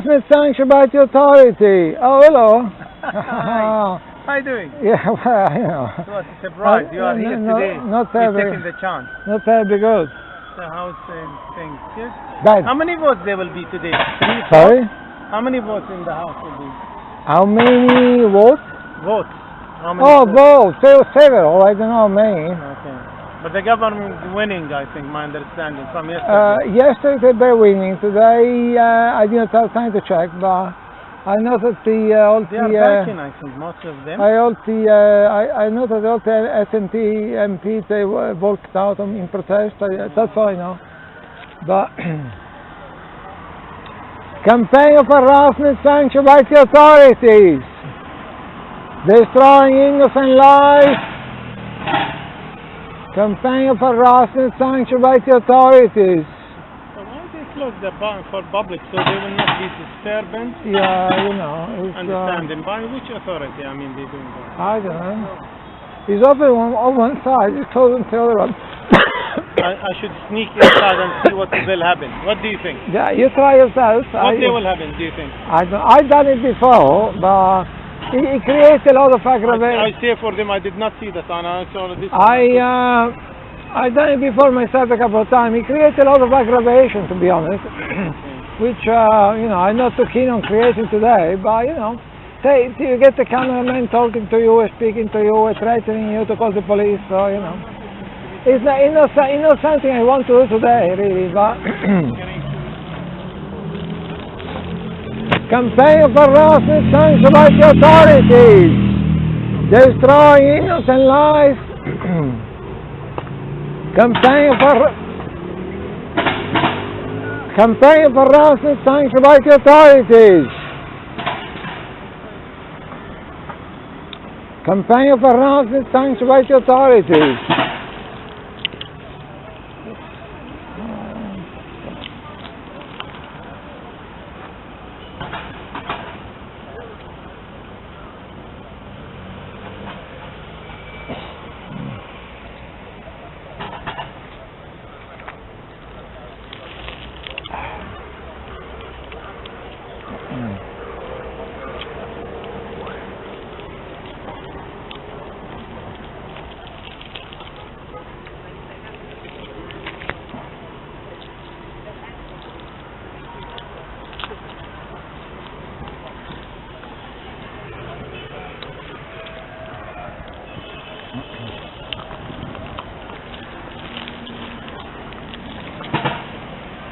Sanctioned by the authority. Oh, hello. Hi. How are you doing? Yeah, well, you know. It was a surprise. You are here today. Not You're very, taking the chance. not very good. So how's things? Good? Bad. How many votes there will be today? 3, 4? Sorry? How many votes in the house will be? How many votes? Votes. How many Oh, votes? votes. Several. I don't know how many. Okay. But the government is winning, I think, my understanding from yesterday. Yesterday they're winning. Today I didn't have time to check, but I know that all They are backing, I think, most of them. I know that all the SNP MPs they walked out in protest. That's all I know. But campaign of harassment sanctioned by the authorities, destroying innocent lives. Campaign of harassment sanctioned by the authorities. So why they close the bar for public so they will not be disturbance? Yeah, you know. Understanding. By which authority? I mean, they doing that? I don't know. He's open on one side, he's closed on the other one. I should sneak inside and see what will happen. What do you think? Yeah, you try yourself. What will happen, do you think? I've done it before, but it creates a lot of aggravation. I say for them, I did not see the sign. I saw this. I've done it before myself a couple of times. It creates a lot of aggravation, to be honest, which you know I'm not too keen on creating today. But you know, you get the cameraman talking to you, speaking to you, threatening you to call the police. So you know, it's not something I want to do today, really. But campaign of harassment sanctioned by the authorities, destroying innocent lives. Campaign of harassment sanctioned by the authorities. Campaign of harassment sanctioned by the authorities.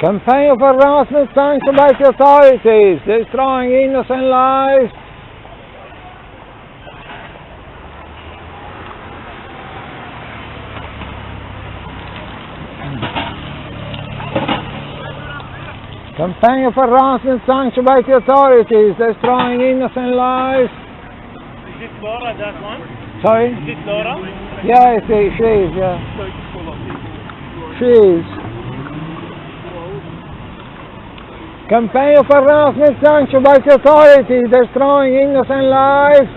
Campaign of harassment sanctioned by the authorities, destroying innocent lives. Campaign of harassment sanctioned by the authorities, destroying innocent lives. Is this Laura, that one? Sorry? Is this Laura? Yeah, she is, yeah. She is. Campaign of harassment sanctioned by the authorities, destroying innocent lives.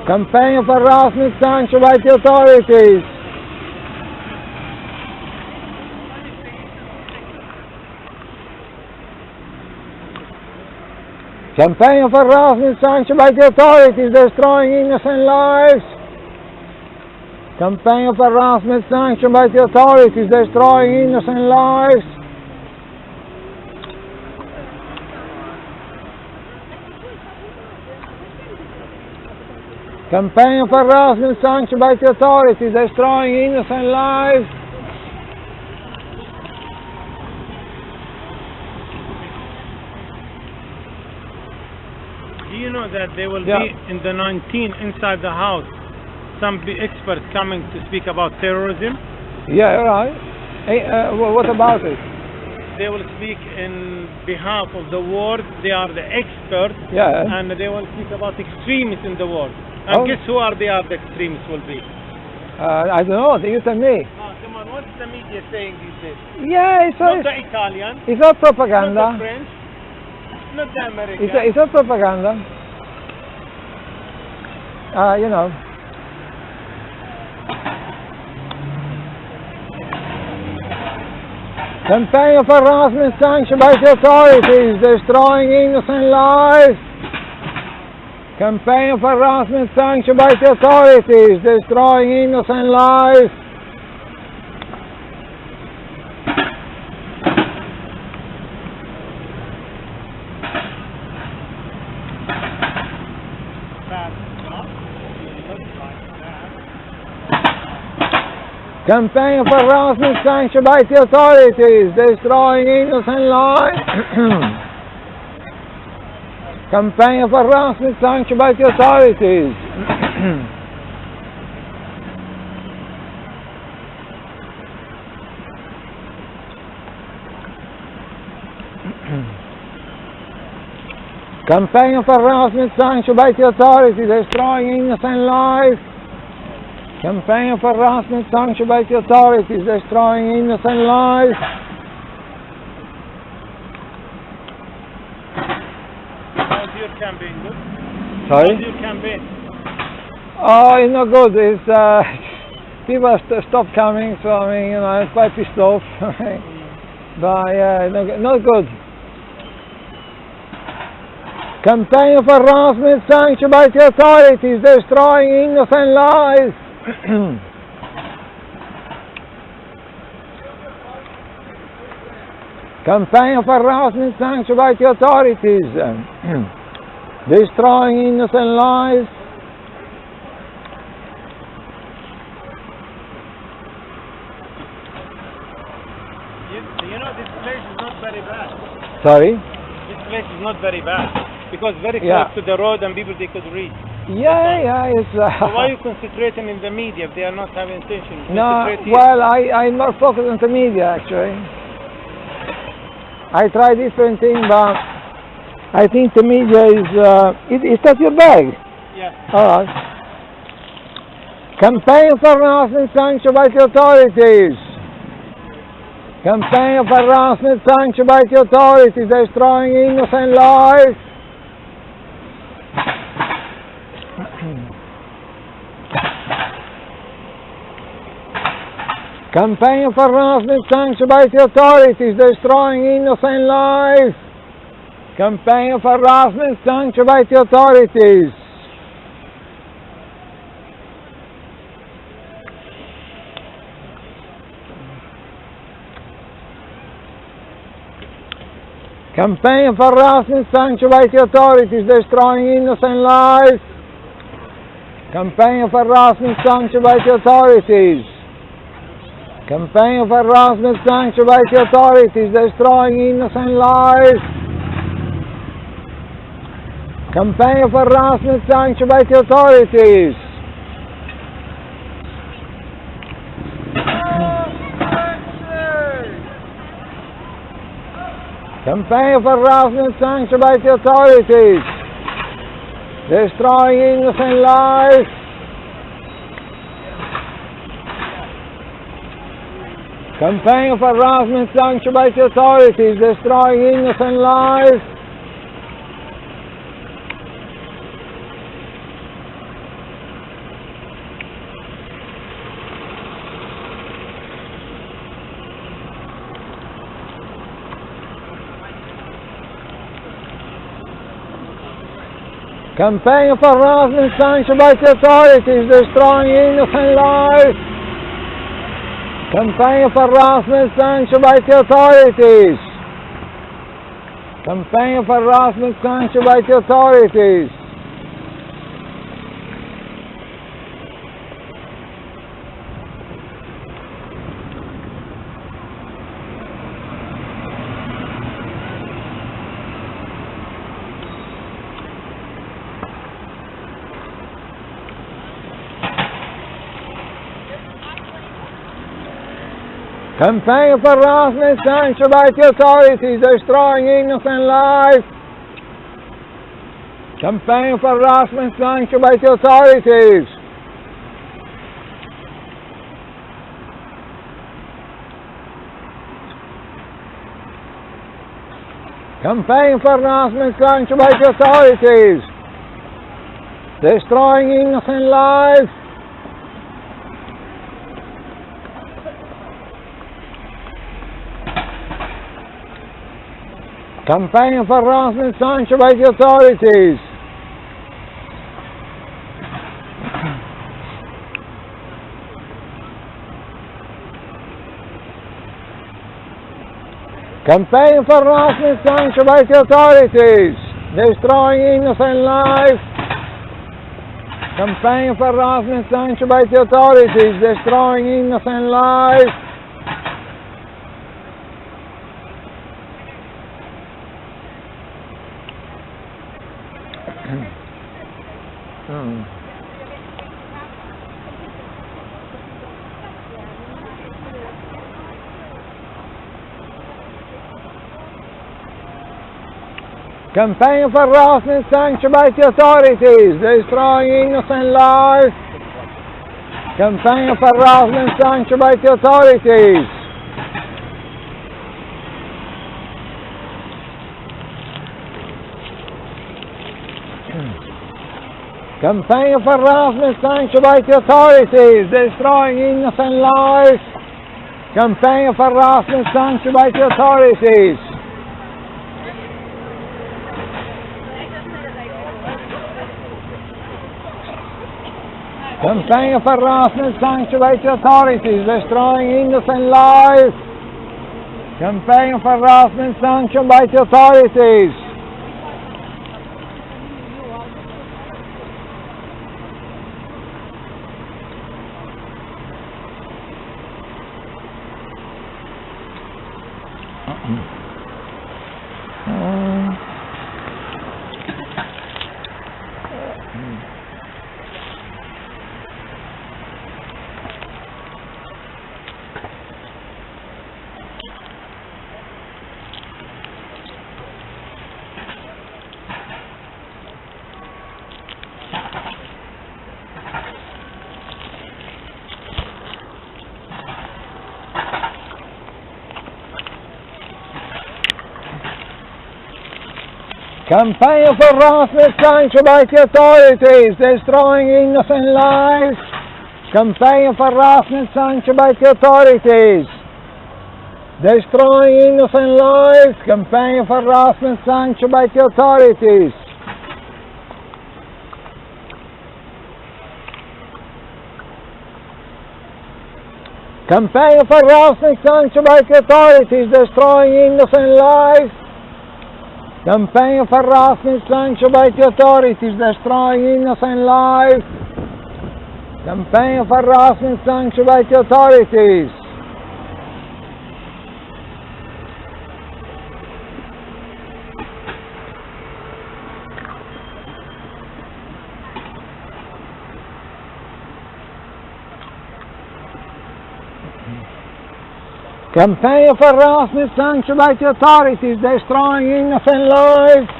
Campaign of harassment sanctioned by the authorities. Campaign of harassment sanctioned by the authorities, destroying innocent lives. Campaign of harassment sanctioned by the authorities, destroying innocent lives. Campaign of harassment sanctioned by the authorities, destroying innocent lives. Do you know that there will be in the 19 inside the house some experts coming to speak about terrorism? Yeah, right. Hey, what about it? They will speak in behalf of the world. They are the experts, Yeah. and they will speak about extremists in the world. And guess who are the extremists will be? I don't know. You tell me. Come on, what's the media saying these days? Yeah, Not the Italian, it's all not propaganda. the French, not the American. It's all propaganda. You know. Campaign of harassment sanctioned by the authorities, destroying innocent lives. Campaign of harassment sanctioned by the authorities, destroying innocent lives. Campaign of harassment sanctioned by the authorities, destroying innocent lives. Campaign of harassment sanctioned by the authorities. Campaign of harassment sanctioned by the authorities, destroying innocent lives. Campaign of harassment sanctioned by the authorities, destroying innocent lives. How's your campaign? Good? Sorry? How's your campaign? Oh, it's not good. It's people stopped coming, so I mean, you know, I'm quite pissed off. But yeah, not good. Campaign of harassment sanctioned by the authorities, destroying innocent lives. Campaign of harassment sanctioned by the authorities, destroying innocent lives. You know, this place is not very bad. Sorry? This place is not very bad because very Yeah. close to the road and people they could read. Yeah, it's... So why are you concentrating in the media if they are not having intention? No, Concentrate here. well, I'm more focused on the media, actually. I try different things, but I think the media is... is that your bag? Yeah. All right. Campaign of harassment sanctioned by the authorities. Campaign of harassment sanctioned by the authorities, destroying innocent lives. Campaign of harassment sanctioned by the authorities, destroying innocent lives. Campaign of harassment sanctioned by the authorities. Campaign of harassment sanctioned by the authorities, destroying innocent lives. Campaign of harassment sanctioned by the authorities. Campaign of harassment sanctioned by the authorities, destroying innocent lives. Campaign of harassment sanctioned by the authorities. Campaign of harassment sanctioned by the authorities, destroying innocent lives. Campaign of harassment sanctioned by the authorities, destroying innocent lives. Campaign of harassment sanctioned by the authorities, destroying innocent lives. Campaign of harassment sanctioned by the authorities. Campaign of harassment sanctioned by the authorities. Campaign of harassment sanctioned by the authorities, destroying innocent lives. Campaign of harassment sanctioned by the authorities. Campaign of harassment sanctioned by the authorities, destroying innocent lives. Campaign of harassment sanctioned by the authorities. Campaign of harassment sanctioned by the authorities. Destroying innocent lives. Campaign of harassment sanctioned by the authorities. Destroying innocent lives. Campaign of harassment sanctioned by the authorities, destroying innocent lives. Campaign of harassment sanctioned by the authorities. Campaign of harassment sanctioned by the authorities, destroying innocent lives. Campaign of harassment sanctioned by the authorities. Campaign of harassment sanctioned by the authorities, destroying innocent lives. Campaign of harassment sanctioned by the authorities. Campaign of harassment sanctioned by the authorities, destroying innocent lives. Campaign of harassment sanctioned by the authorities, destroying innocent lives. Campaign of harassment sanctioned by the authorities. Campaign of harassment sanctioned by the authorities, destroying innocent lives. Campaign of harassment sanctioned by the authorities, destroying innocent lives. Campaign of harassment sanctioned by the authorities. Campaign of harassment sanctioned by the authorities, destroying innocent lives.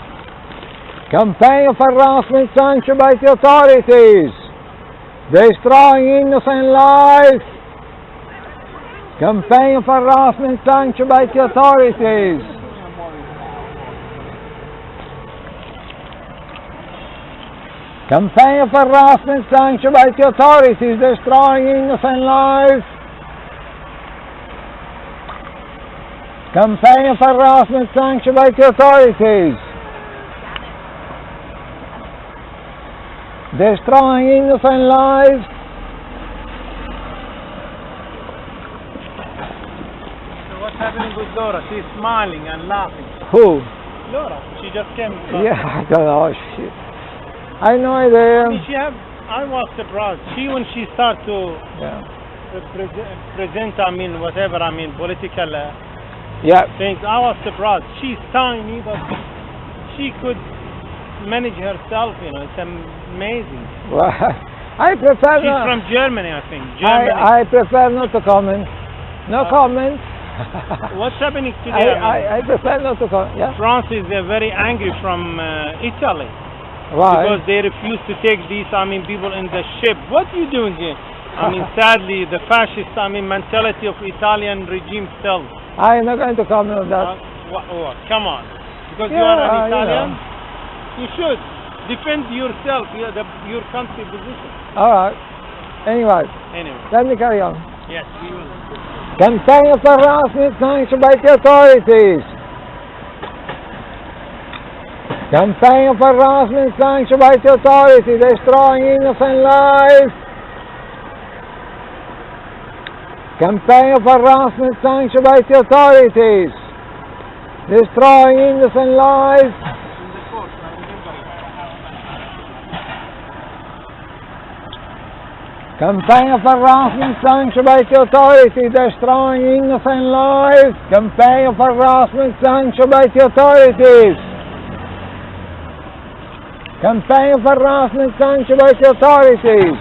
Campaign of harassment sanctioned by the authorities, destroying innocent lives. Campaign of harassment sanctioned by the authorities. Campaign of harassment sanctioned by the authorities, destroying innocent lives. Campaign of harassment sanctioned by the authorities, destroying innocent lives. So what's happening with Laura? She's smiling and laughing. Who? Laura, she just came. Yeah, I don't know. I have no idea. I was surprised. When she started to present, whatever, political things, I was surprised. She's tiny, but she could manage herself, it's amazing. Well, I prefer She's not. from Germany, I think. I prefer not to comment. No comment. What's happening today? I prefer not to comment. Yeah. France is very angry from Italy. Why? Because they refuse to take these, people in the ship. What are you doing here? Sadly, the fascist, mentality of Italian regime still. I'm not going to comment on that. Come on. Because you are an Italian, you should defend yourself, your country position. All right. Anyway, let me carry on. Yes, we will. Campaign of harassment sanctioned by the authorities. Campaign of harassment sanctioned by the authority, destroying innocent lives. Campaign of harassment sanctioned by the authorities, destroying innocent lives. Campaign of harassment sanctioned by the authority, destroying innocent lives. Campaign of harassment sanctioned by the authorities. Campaign of harassment sanctioned by the authorities.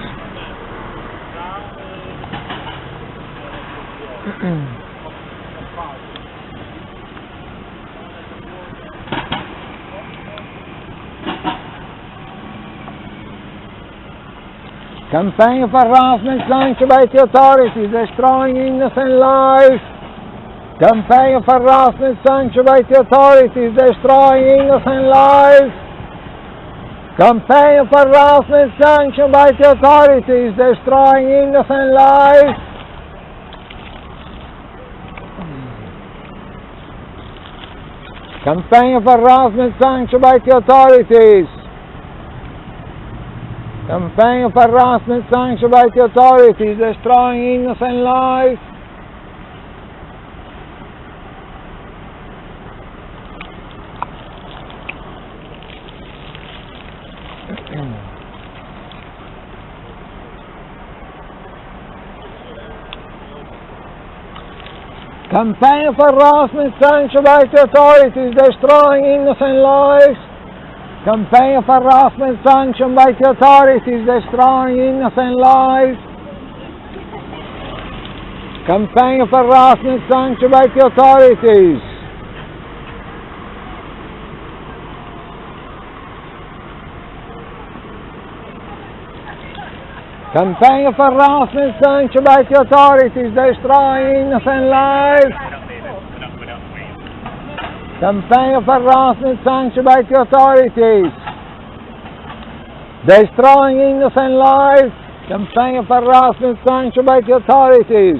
Campaign of harassment sanctioned by the authorities, destroying innocent lives. Campaign of harassment sanctioned by the authorities, destroying innocent lives. Campaign of harassment sanctioned by the authorities, destroying innocent lives. Campaign of harassment sanctioned by the authorities. Campaign of harassment sanctioned by the authorities, destroying innocent lives. Campaign of harassment sanctioned by the authorities, destroying innocent lives. Campaign of harassment sanctioned by the authorities, destroying innocent lives. Campaign of harassment sanctioned by the authorities. Campaign of harassment sanctioned by the authorities, destroying innocent lives. Campaign of harassment sanctioned by the authorities, destroying innocent lives. Campaign of harassment sanctioned by the authorities.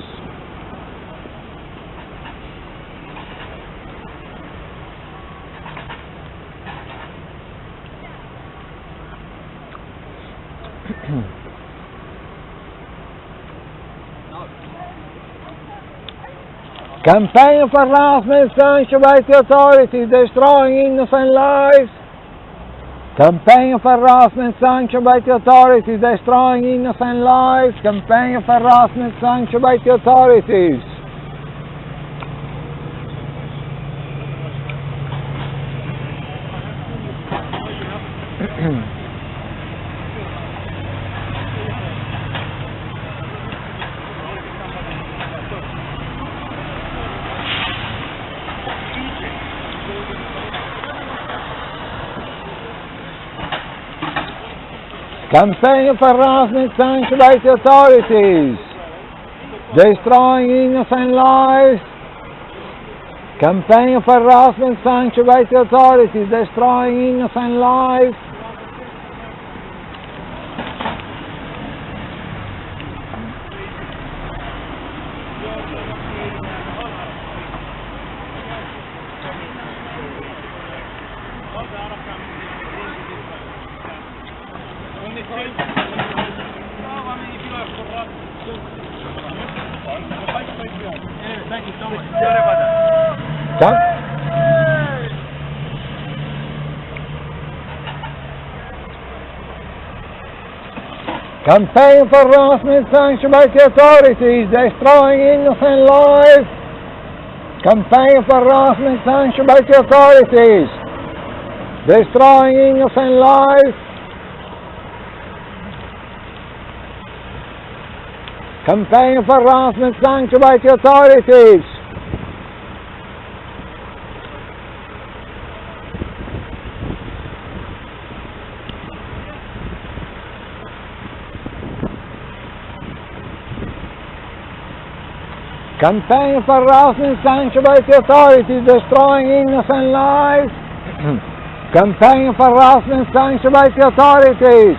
Campaign of harassment sanctioned by the authorities, destroying innocent lives. Campaign of harassment sanctioned by the authorities, destroying innocent lives. Campaign of harassment sanctioned by the authorities. Campaign of harassment sanctioned by the authorities, destroying innocent lives. Campaign of harassment sanctioned by the authorities, destroying innocent lives. Campaign of harassment sanctioned by the authorities, destroying innocent lives. Campaign of harassment sanctioned by the authorities, destroying innocent lives. Campaign of harassment sanctioned by the authorities. Campaign of harassment sanctioned by the authorities, destroying innocent lives. Campaign of harassment sanctioned by the authorities.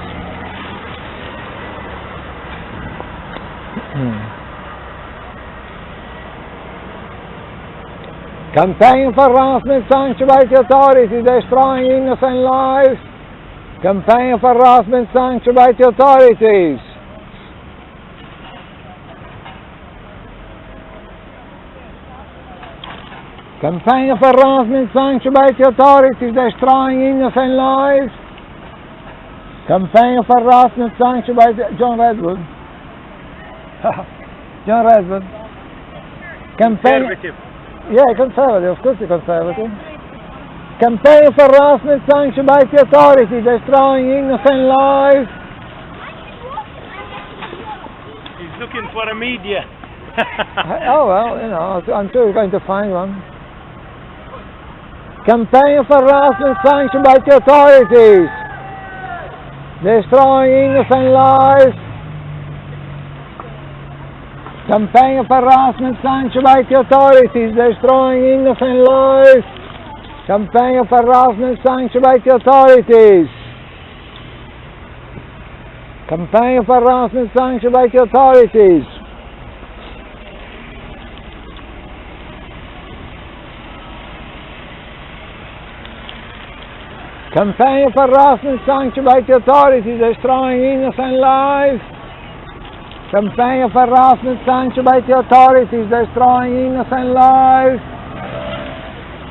Campaign for harassment sanctioned by the authorities, destroying innocent lives. Campaign for harassment sanctioned by the authorities. Campaign for harassment sanctioned by the authorities, destroying innocent lives. Campaign for harassment sanctioned by John Redwood. John Redwood. Campaign. Conservative. Yeah, conservative, of course you're conservative. Campaign for harassment sanctioned by the authorities, destroying innocent lives. He's looking for a media. Oh well, you know, I'm sure you're going to find one. Campaign for harassment sanctioned by the authorities, destroying innocent lives. Campaign for harassment sanctioned by the authorities, destroying innocent lives. Campaign for harassment sanctioned by the authorities. Campaign for harassment sanctioned by the authorities. Campaign for harassment sanctioned by the authorities, destroying innocent lives. Campaign for harassment sanctioned by the authorities, destroying innocent lives.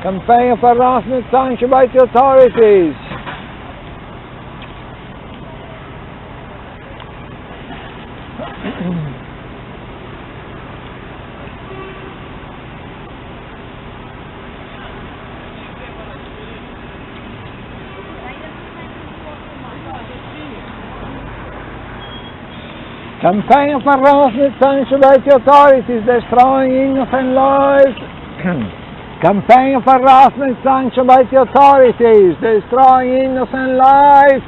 Campaign for harassment sanctioned by the authorities. Campaign for harassment sanctioned by the authorities, destroying innocent lives. Campaign for harassment sanctioned by the authorities, destroying innocent lives.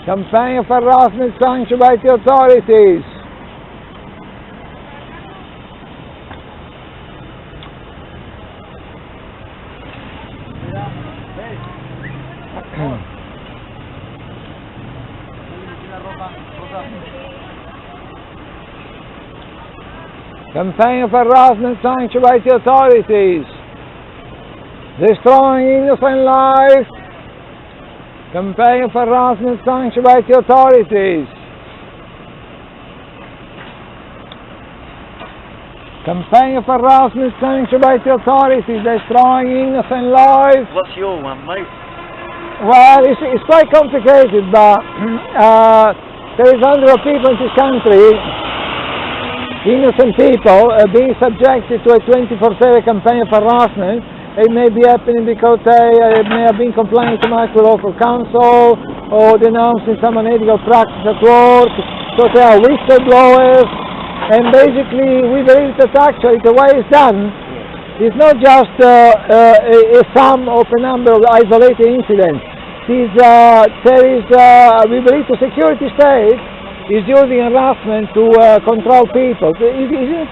Campaign for harassment sanctioned by the authorities. Campaign for harassment sanctioned by the authorities, destroying innocent lives. Campaign for harassment sanctioned by the authorities. Campaign for harassment sanctioned by the authorities, destroying innocent lives. What's your one, mate? Well, it's quite complicated, but there is hundreds of people in this country, innocent people, being subjected to a 24/7 campaign for harassment. It may be happening because they may have been complaining to my local council or denouncing some unethical practice at work, so they are whistleblowers. And basically, we believe that actually the way it's done is not just a sum of a number of isolated incidents. We believe the security state is using harassment to control people. It's in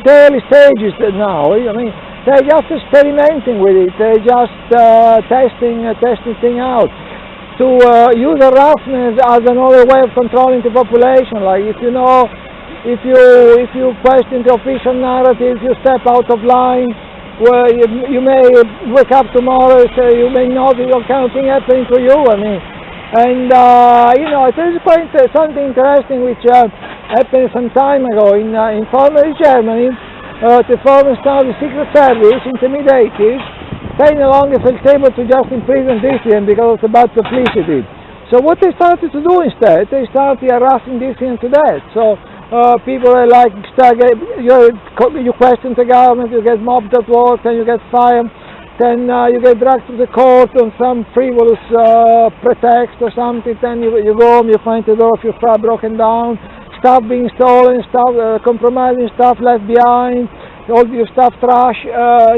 the early stages now. I mean, they're just experimenting with it. They're just testing things out. To use harassment as another way of controlling the population, like if you question the official narrative, you step out of line. Well, you may wake up tomorrow, so you may not be all kind of thing happening to you. I mean. And there is quite something interesting which happened some time ago in former Germany. The former staff of the Secret Service in the mid-80s, they no longer felt able to just imprison dissidents because of the bad publicity. So what they started to do instead, they started harassing dissidents to death. So people are like, you question the government, you get mobbed at work, and you get fired. Then you get dragged to the court on some frivolous pretext or something, then you go home, you find the door of your flat broken down, stuff being stolen, stuff compromising stuff left behind, all your stuff trash.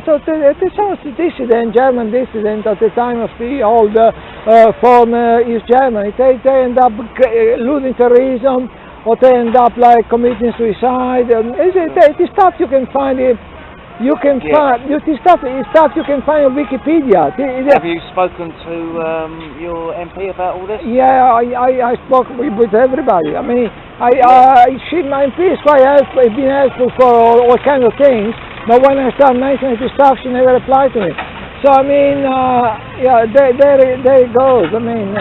So this was a dissident, German dissident at the time of the old former East Germany. They end up losing the reason, or they end up like committing suicide. It's stuff you can find it. You can find stuff you can find on Wikipedia. Have you spoken to your MP about all this? Yeah, I spoke with everybody. I mean, my MP is quite helpful. It's been helpful for all kind of things. But when I start mentioning this stuff, she never replied to me. So I mean, yeah, there it goes. I mean,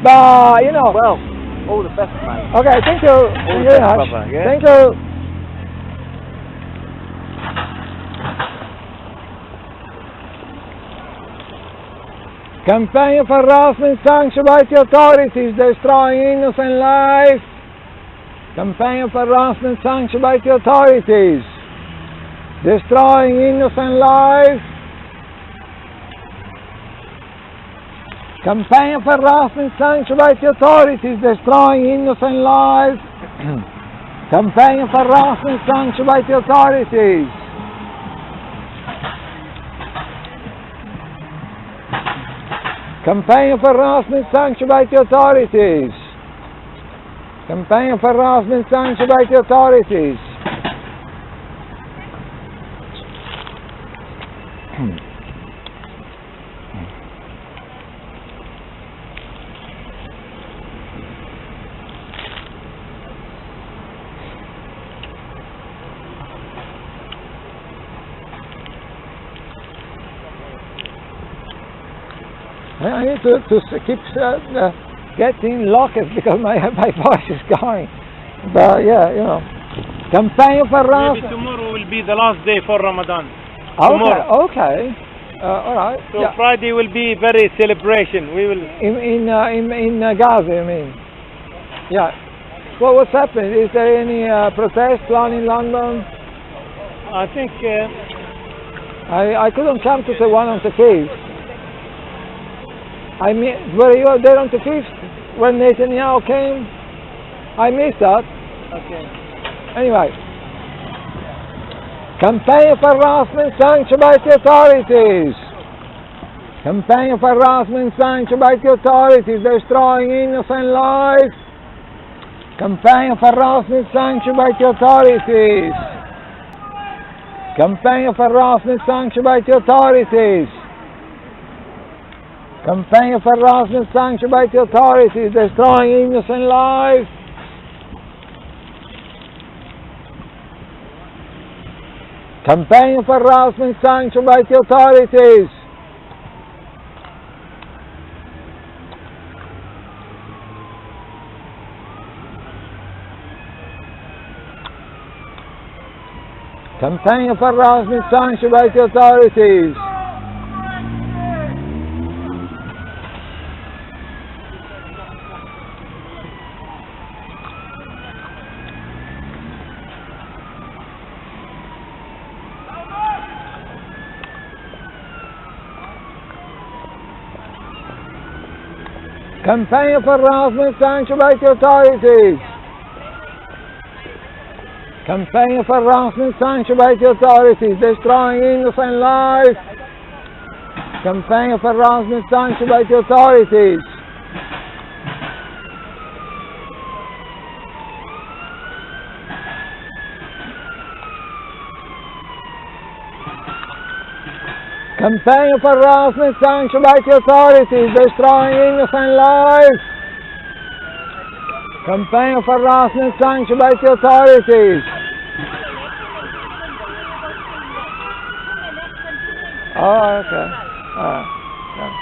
but you know. Well, all the best, mate. Okay, thank you. All the best, brother. Yeah? Thank you. Campaign of harassment sanctioned by the authorities, destroying innocent lives. Campaign of harassment sanctioned by the authorities, destroying innocent lives. Campaign of harassment sanctioned by the authorities, destroying innocent lives. Campaign of harassment sanctioned by the authorities. Campaign of harassment sanctioned by the authorities. Campaign of harassment sanctioned by the authorities. I need to keep getting locked because my voice is going. But yeah, you know. Campaign of harassment. Maybe tomorrow will be the last day for Ramadan. Okay. All right. So yeah. Friday will be very celebration. We will in Gaza, you mean? Yeah. Well, what's happened? Is there any protest plan in London? I think I couldn't come to the one on the 5th. I mean, were you there on the 5th when Netanyahu came? I missed that. Okay. Anyway, campaign of harassment sanctioned by the authorities. Campaign of harassment sanctioned by the authorities, destroying innocent lives. Campaign of harassment sanctioned by the authorities. Campaign of harassment sanctioned by the authorities. Campaign of harassment sanctioned by the authorities, destroying innocent lives. Campaign of harassment sanctioned by the authorities. Campaign of harassment sanctioned by the authorities. Campaign of harassment sanctioned by the authorities. Campaign of harassment sanctioned by the authorities, destroying innocent lives. Campaign of harassment sanctioned by the authorities. Campaign of harassment sanctioned by the authorities, destroying innocent lives. Campaign of harassment sanctioned by the authorities. Oh, okay. All right. Yeah.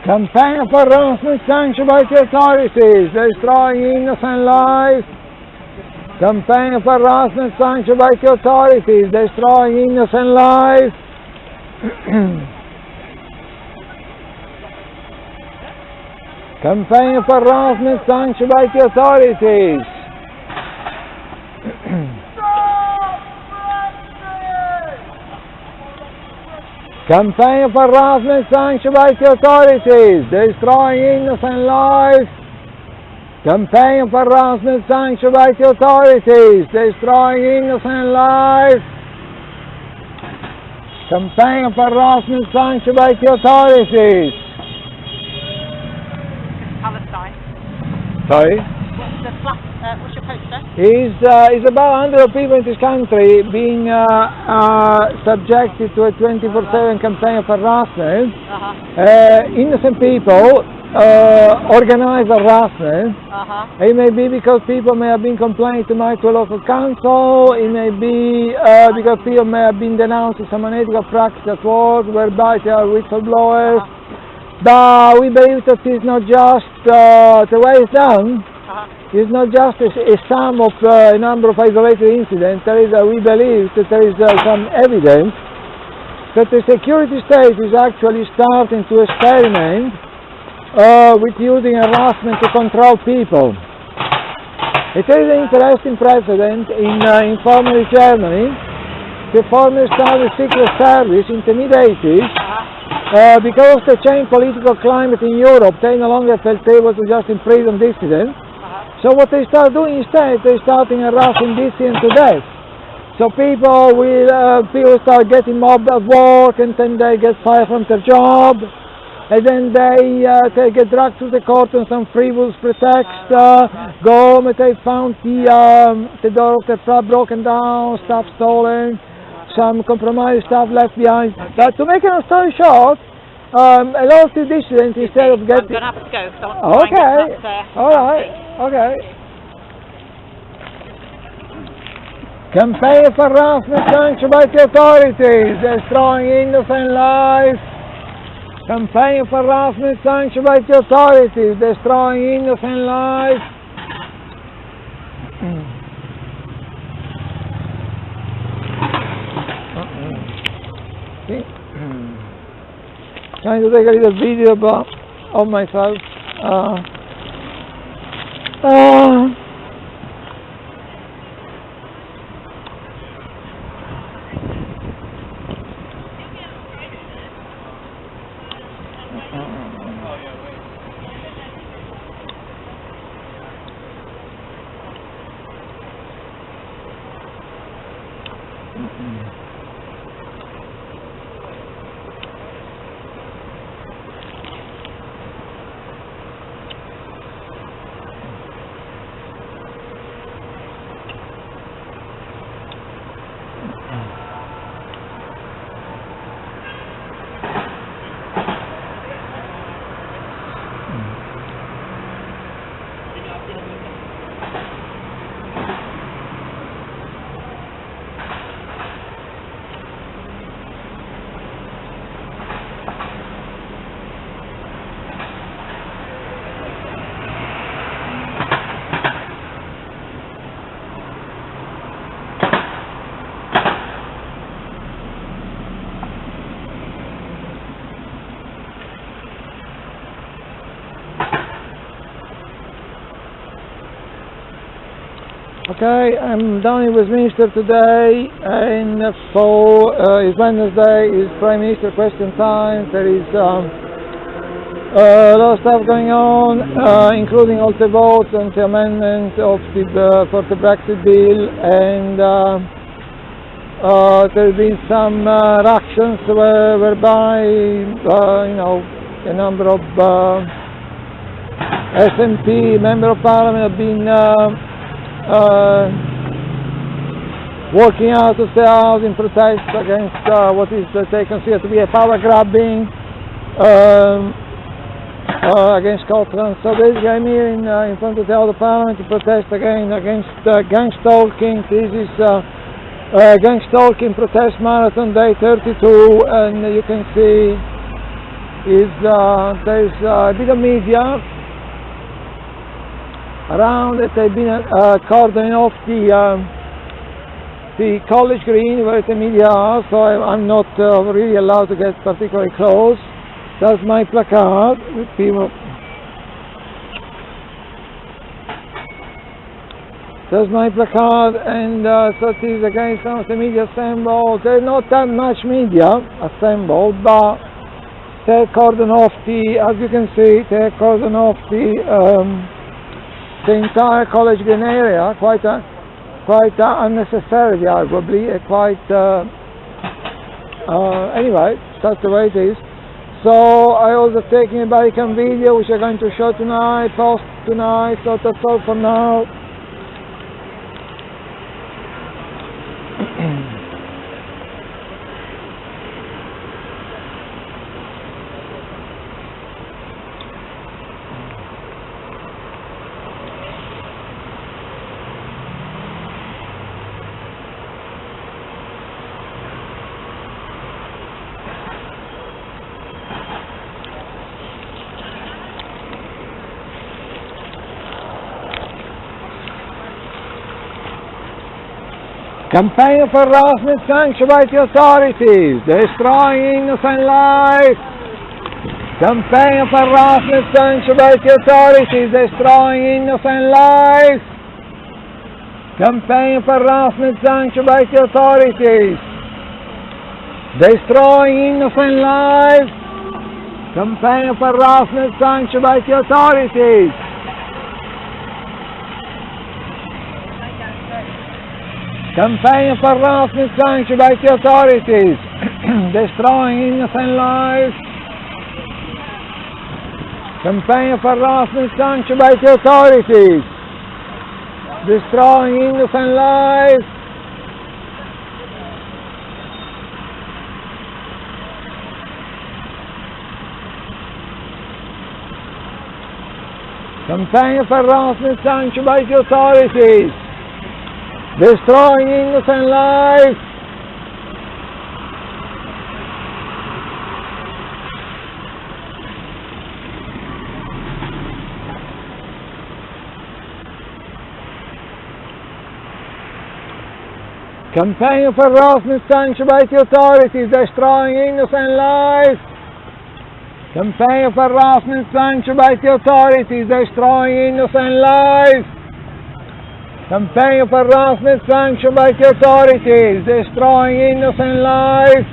Campaign of harassment sanctioned by the authorities, destroying innocent lives. Campaign of harassment sanctioned by the authorities, destroying innocent lives. Campaign of harassment sanctioned by the authorities. Campaign of harassment sanctioned by the authorities, destroying innocent lives. Campaign of harassment sanctioned by the authorities, destroying innocent lives. Campaign of harassment sanctioned by the authorities. Palestine. Sorry? What's your poster? Is about 100 people in this country being subjected to a 24/7 campaign of harassment. Innocent people organize harassment. It may be because people may have been complaining to a local council. It may be because people may have been denouncing some unethical practice at work, whereby they are whistleblowers. But we believe that it's not just the way it's done. It's not just a sum of a number of isolated incidents. We believe that there is some evidence that the security state is actually starting to experiment with using harassment to control people. It is an interesting precedent in former Germany. The former Soviet secret service in the mid-80s, because of the changed political climate in Europe, they no longer felt able to just imprison dissidents. So what they start doing instead, they starting harassing dissidents to death. So people start getting mobbed at work, and then they get fired from their job, and then they get dragged to the court on some frivolous pretext, go home and they found the door of their flat broken down, stuff stolen, some compromised stuff left behind. But to make a long story short, a lot of the dissidents, instead of getting... I'm going to have to go, so okay, alright, okay. Campaign of harassment sanctioned by the authorities, destroying innocent lives. Campaign of harassment sanctioned by the authorities, destroying innocent lives. Trying to take a little video of myself. Okay, I'm down in Westminster today, and so it's Wednesday, it's Prime Minister question time. There is a lot of stuff going on, including all the votes and the amendment of for the Brexit bill, and there have been some reactions whereby a number of SNP, Member of Parliament, have been working out of the house in protest against what is they consider to be a power grabbing against Scotland. So basically I'm here in front of the House of Parliament to protest again against gang stalking. This is gang stalking protest marathon day 32, and you can see is there's a bit of media around that they've been cordoning off the college green where the media are, so I'm not really allowed to get particularly close. That's my placard with people. That's my placard, and so it is against some of the media assembled. There's not that much media assembled, but they cordon off as you can see, they cordon off the entire college green area, quite unnecessarily, arguably, anyway, that's the way it is. So I also taking a bodycam video, which I'm going to show tonight, post tonight, so that's all for now. Campaign of harassment sanctioned by the authorities, destroying innocent lives. Campaign of harassment sanctioned by the authorities, destroying innocent lives. Campaign of harassment sanctioned by the authorities, destroying innocent lives. Campaign of harassment sanctioned by the authorities. Campaign of harassment sanctioned by the authorities, destroying innocent lives. Campaign of harassment sanctioned by the authorities, destroying innocent lives. Campaign of harassment sanctioned by the authorities, destroying innocent lives. Campaign of harassment sanctioned by the authorities, destroying innocent lives. Campaign of harassment sanctioned by the authorities, destroying innocent lives. Campaign of harassment sanctioned by the authorities, destroying innocent lives.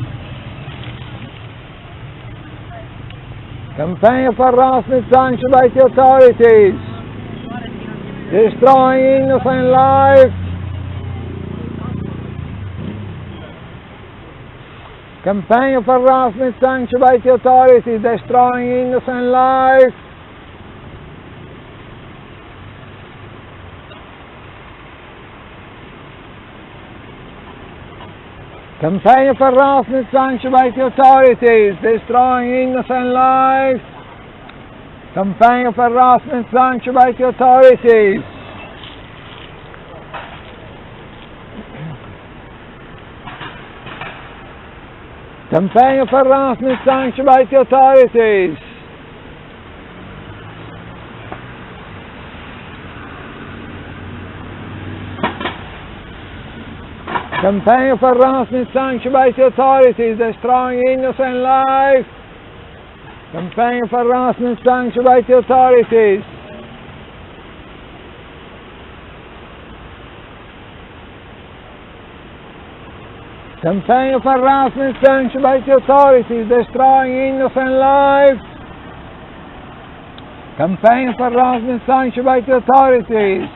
Campaign of harassment sanctioned by the authorities, destroying innocent lives. Campaign of harassment sanctioned by the authorities, destroying innocent lives. Campaign of harassment sanctioned by the authorities, destroying innocent lives. Campaign of harassment sanctioned by the authorities. Campaign of harassment sanctioned by the authorities. Campaign of harassment sanctioned by the authorities, destroying innocent lives. Campaign of harassment sanctioned by the authorities. Campaign of harassment sanctioned by the authorities, destroying innocent lives. Campaign of harassment sanctioned by the authorities.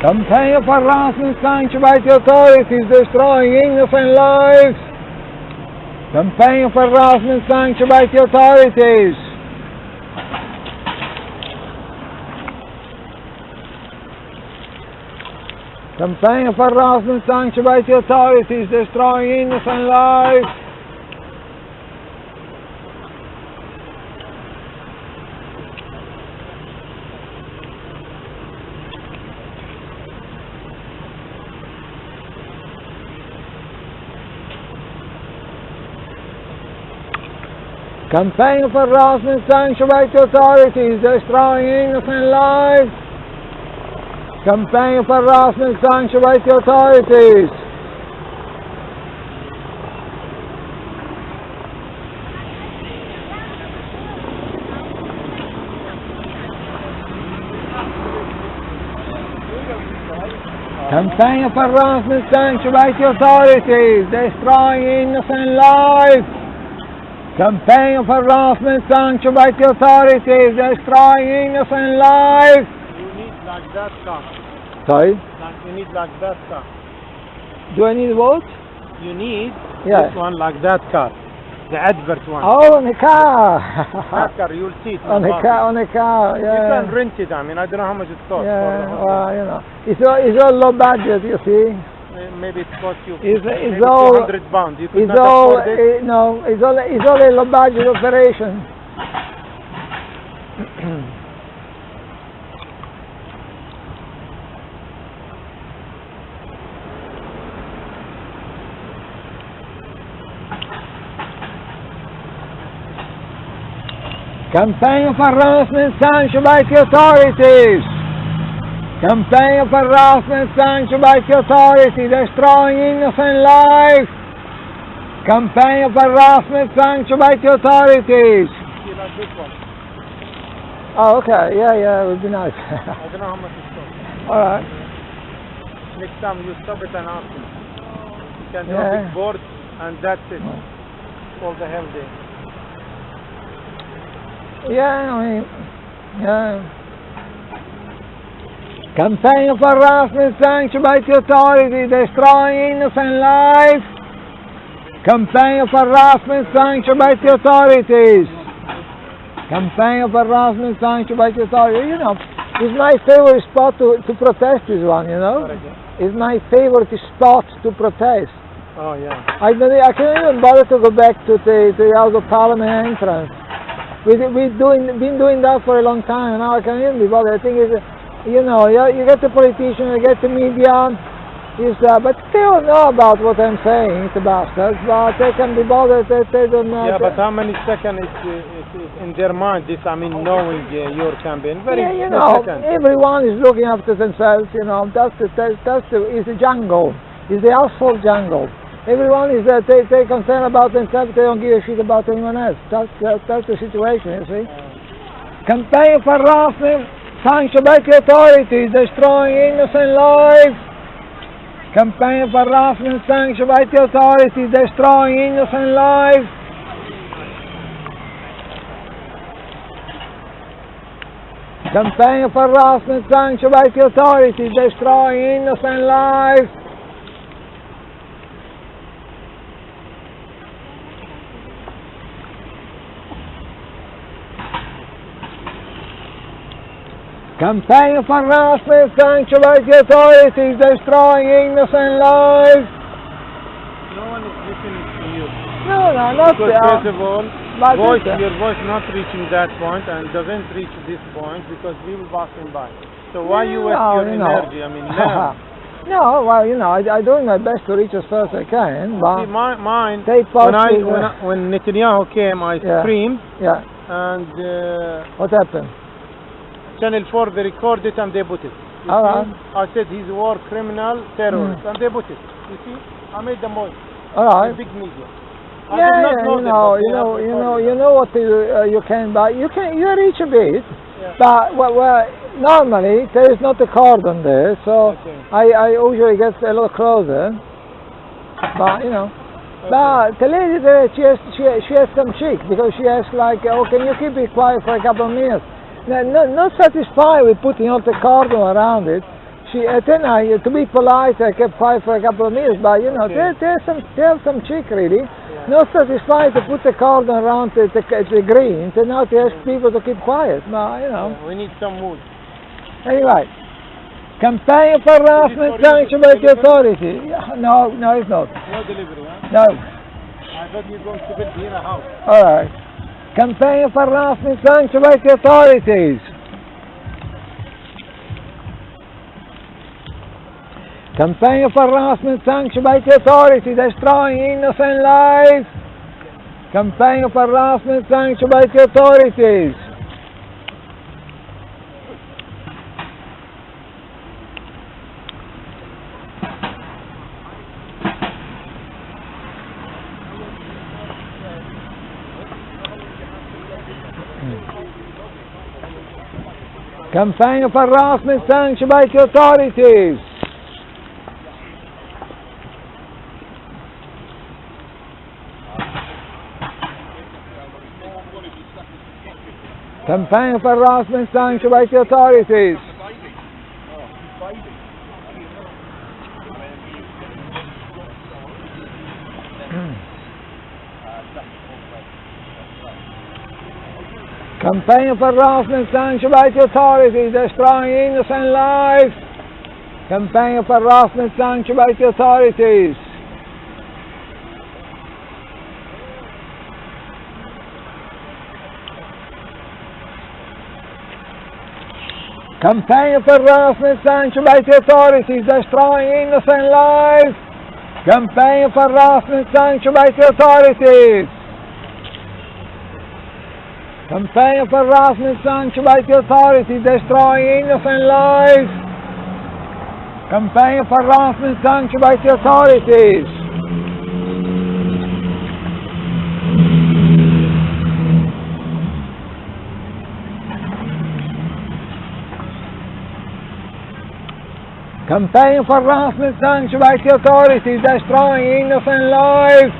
Campaign of harassment sanctioned by the authorities, destroying innocent lives. Campaign of harassment sanctioned by the authorities. Campaign of harassment sanctioned by the authorities, destroying innocent lives. Campaign of harassment sanctioned by the authorities, destroying innocent lives. Campaign of harassment sanctioned by the authorities. Campaign of harassment sanctioned by the authorities, destroying innocent lives. Campaign of harassment sanctioned by the authorities, destroying innocent lives. You need like that car. Sorry? You need like that car. Do I need what? You need Yeah. this one like that car. The advert one. Oh, on a car. That car, you'll see it. on a car, yeah. You can rent it, I mean, I don't know how much it costs. Yeah, well, you know, it's all low budget, you see. Maybe it costs you It's maybe all- 200 pounds. You could It's not all, afford it. no, it's all a low budget operation. Campaign of harassment sanctioned by the authorities. Campaign of harassment sanctioned by the authorities, destroying innocent lives. Campaign of harassment sanctioned by the authorities. You like this one? Oh, okay, yeah, it would be nice. I don't know how much it costs. All right. Next time you stop it and ask me. You can do a Yeah. big board and that's it. All the hell day. Yeah, I mean, yeah. Campaign of harassment sanctioned by the authorities, destroying innocent lives. Campaign of harassment sanctioned by the authorities. Campaign of harassment sanctioned by the authorities. You know, it's my favorite spot to protest this one, you know. It's my favorite spot to protest. Oh yeah. I can't even bother to go back to the House of Parliament entrance. We've been doing that for a long time, and now I can't even be bothered. I think it's, you know, you get the politician, you get the media, but they all know about what I'm saying, it's a bastard, but they can be bothered, they don't know. Yeah, but how many seconds is in their mind, this, I mean, knowing your campaign? Very Yeah, you few know, seconds. everyone is looking after themselves, you know, it's the jungle, it's the asphalt jungle. Everyone is they concerned about themselves, they don't give a shit about anyone else. That's the situation, you see. Campaign of harassment sanctioned by the authorities, destroying innocent lives. Campaign of harassment sanctioned by the authorities, destroying innocent lives. Campaign of harassment sanctioned by the authorities, destroying innocent lives. Campaign of harassment sanctioned by the authorities, destroying innocent lives. No one is listening to you. No, not Because first of all, but your voice not reaching that point and doesn't reach this point because we will passing by. So why you waste your energy? I mean, learn. No, well, you know, I'm doing my best to reach as far as I can, but See, mine, they when Netanyahu came, I screamed, yeah. and What happened? Channel 4, they recorded it and they put it. You All see? right. I said he's a war criminal, terrorist, and they put it. You see? I made them all. All right. The big media. I Yeah, did not know you them, know, but they have recorded you them. know what you can buy. You reach a bit, Yeah. but well, normally there is not a cordon there, so Okay. I usually get a little closer. But you know, but the lady there, she has some chic because she has like, oh, can you keep it quiet for a couple of minutes? Not satisfied with putting out the cordon around it. Then to be polite, I kept quiet for a couple of minutes, but you know, Okay. they have some chic really. Not satisfied to put the cordon around the greens, and now they ask people to keep quiet. But you know, We need some mood. anyway, Campaign of harassment sanctioned by the authority. No, it's not. No delivery, huh? No. I thought you were going to build here a house. All right. Campaign of harassment sanctioned by the authorities. Campaign of harassment sanctioned by the authority, destroying innocent lives. Campaign of harassment sanctioned by the authorities. Campaign of harassment sanctioned by the authorities. Campaign of harassment sanctioned by the authorities. Campaign of harassment sanctioned by the authorities, destroying innocent lives. Campaign of harassment sanctioned by the authorities. Campaign of harassment sanctioned by the authorities, destroying innocent lives. Campaign of harassment sanctioned by the authorities. Campaign of harassment sanctioned by the authorities, destroying innocent lives. Campaign of harassment sanctioned by the authorities. Campaign of harassment sanctioned by the authorities, destroying innocent lives.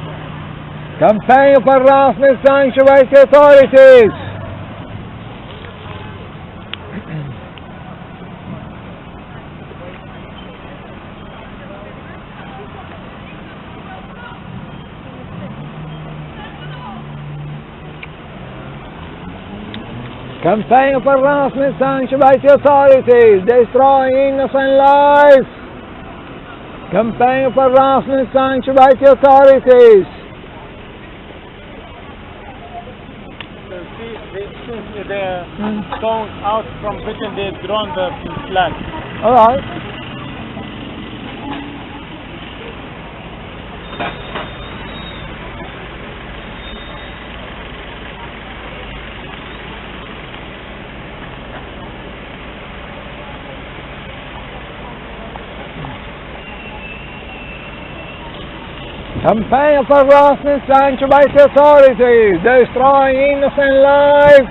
Campaign of harassment sanctioned by the authorities. Campaign of harassment sanctioned by the authorities, destroying innocent lives. Campaign of harassment sanctioned by the authorities. Since they're going out from Britain, they've drawn the flag. All right. Campaign of harassment sanctioned by the authorities, destroying innocent lives.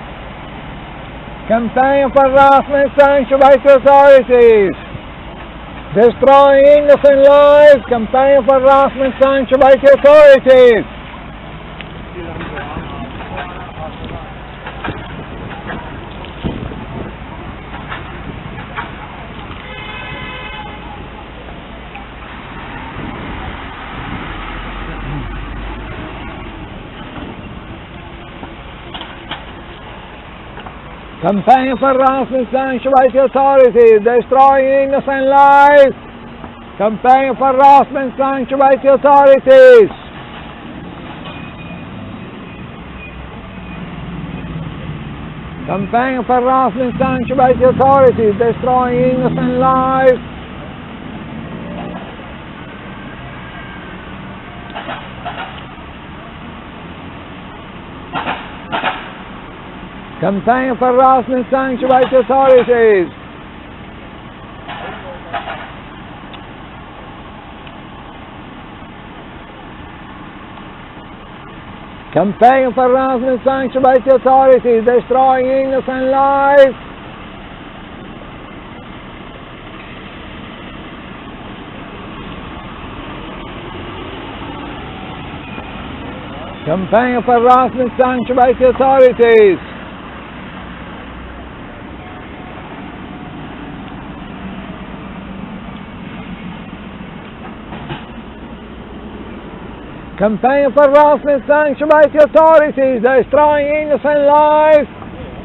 Campaign of harassment sanctioned by the authorities, destroying innocent lives. Campaign of harassment sanctioned by the authorities. Campaign of harassment sanctioned by the authorities, destroying innocent lives. Campaign of harassment sanctioned by the authorities. Campaign of harassment sanctioned by the authorities, destroying innocent lives. Campaign of harassment sanctioned by the authorities. Campaign of harassment sanctioned by the authorities, destroying innocent lives. Campaign of harassment sanctioned by the authorities. Campaign of harassment sanctioned by the authorities, destroying innocent lives.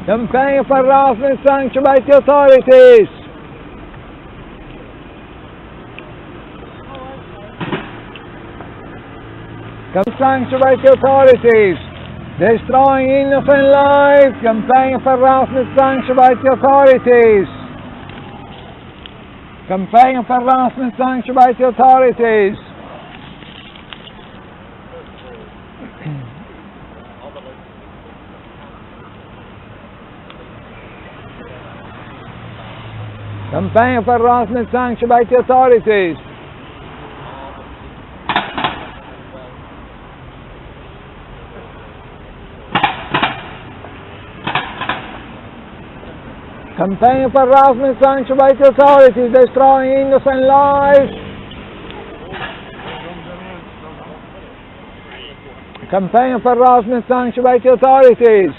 Campaign of harassment sanctioned by the authorities. Sanctioned by the authorities. Destroying innocent lives. Campaign of harassment sanctioned by the authorities. Campaign of harassment sanctioned by the authorities. Campaign of harassment sanctioned by the authorities. Campaign of harassment sanctioned by the authorities, destroying innocent lives. Campaign of harassment sanctioned by the authorities.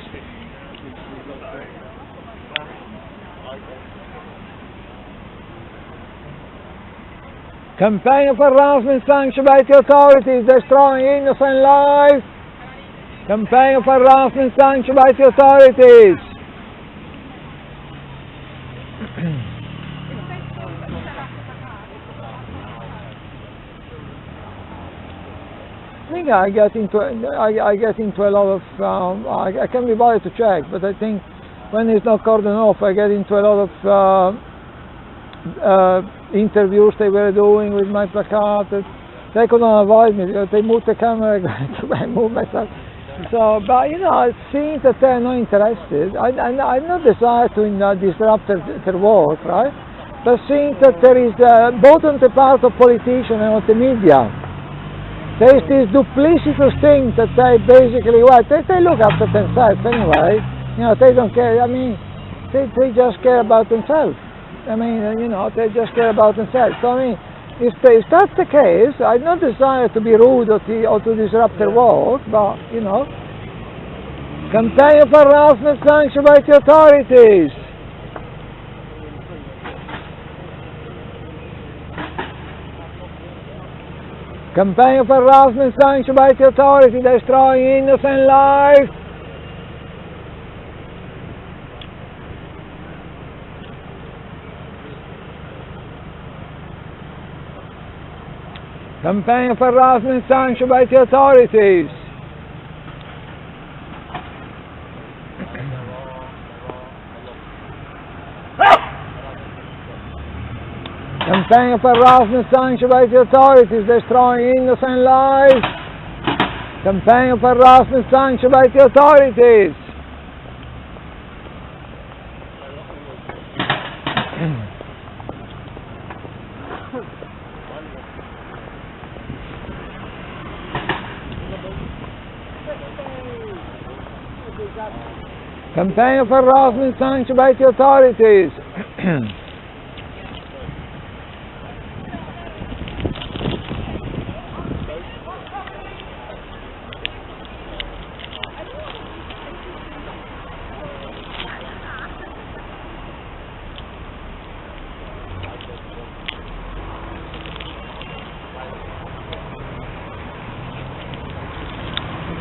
Campaign of harassment sanctioned by the authorities, destroying innocent lives. Campaign of harassment sanctioned by the authorities. I think I get into a lot of I can be bothered to check, but I think when it's not cordoned off, I get into a lot of interviews they were doing with my placard. They couldn't avoid me. They moved the camera, I moved myself. So, but you know, it seems that they're not interested. I'm not desired to disrupt their work, right? But seems that there is both on the part of politicians and of the media, there is this duplicitous thing that they basically, well, they look after themselves anyway. You know, they don't care. I mean, they just care about themselves. I mean, you know, they just care about themselves. So I mean, if that's the case, I don't desire to be rude or to disrupt their work, but you know, campaign of harassment sanctioned by the authorities. Campaign of harassment sanctioned by the authorities, destroying innocent lives. Campaign of harassment sanctioned by the authorities. Campaign of harassment sanctioned by the authorities, destroying innocent lives. Campaign of harassment sanctioned by the authorities. Campaign of harassment sanctioned by the authorities.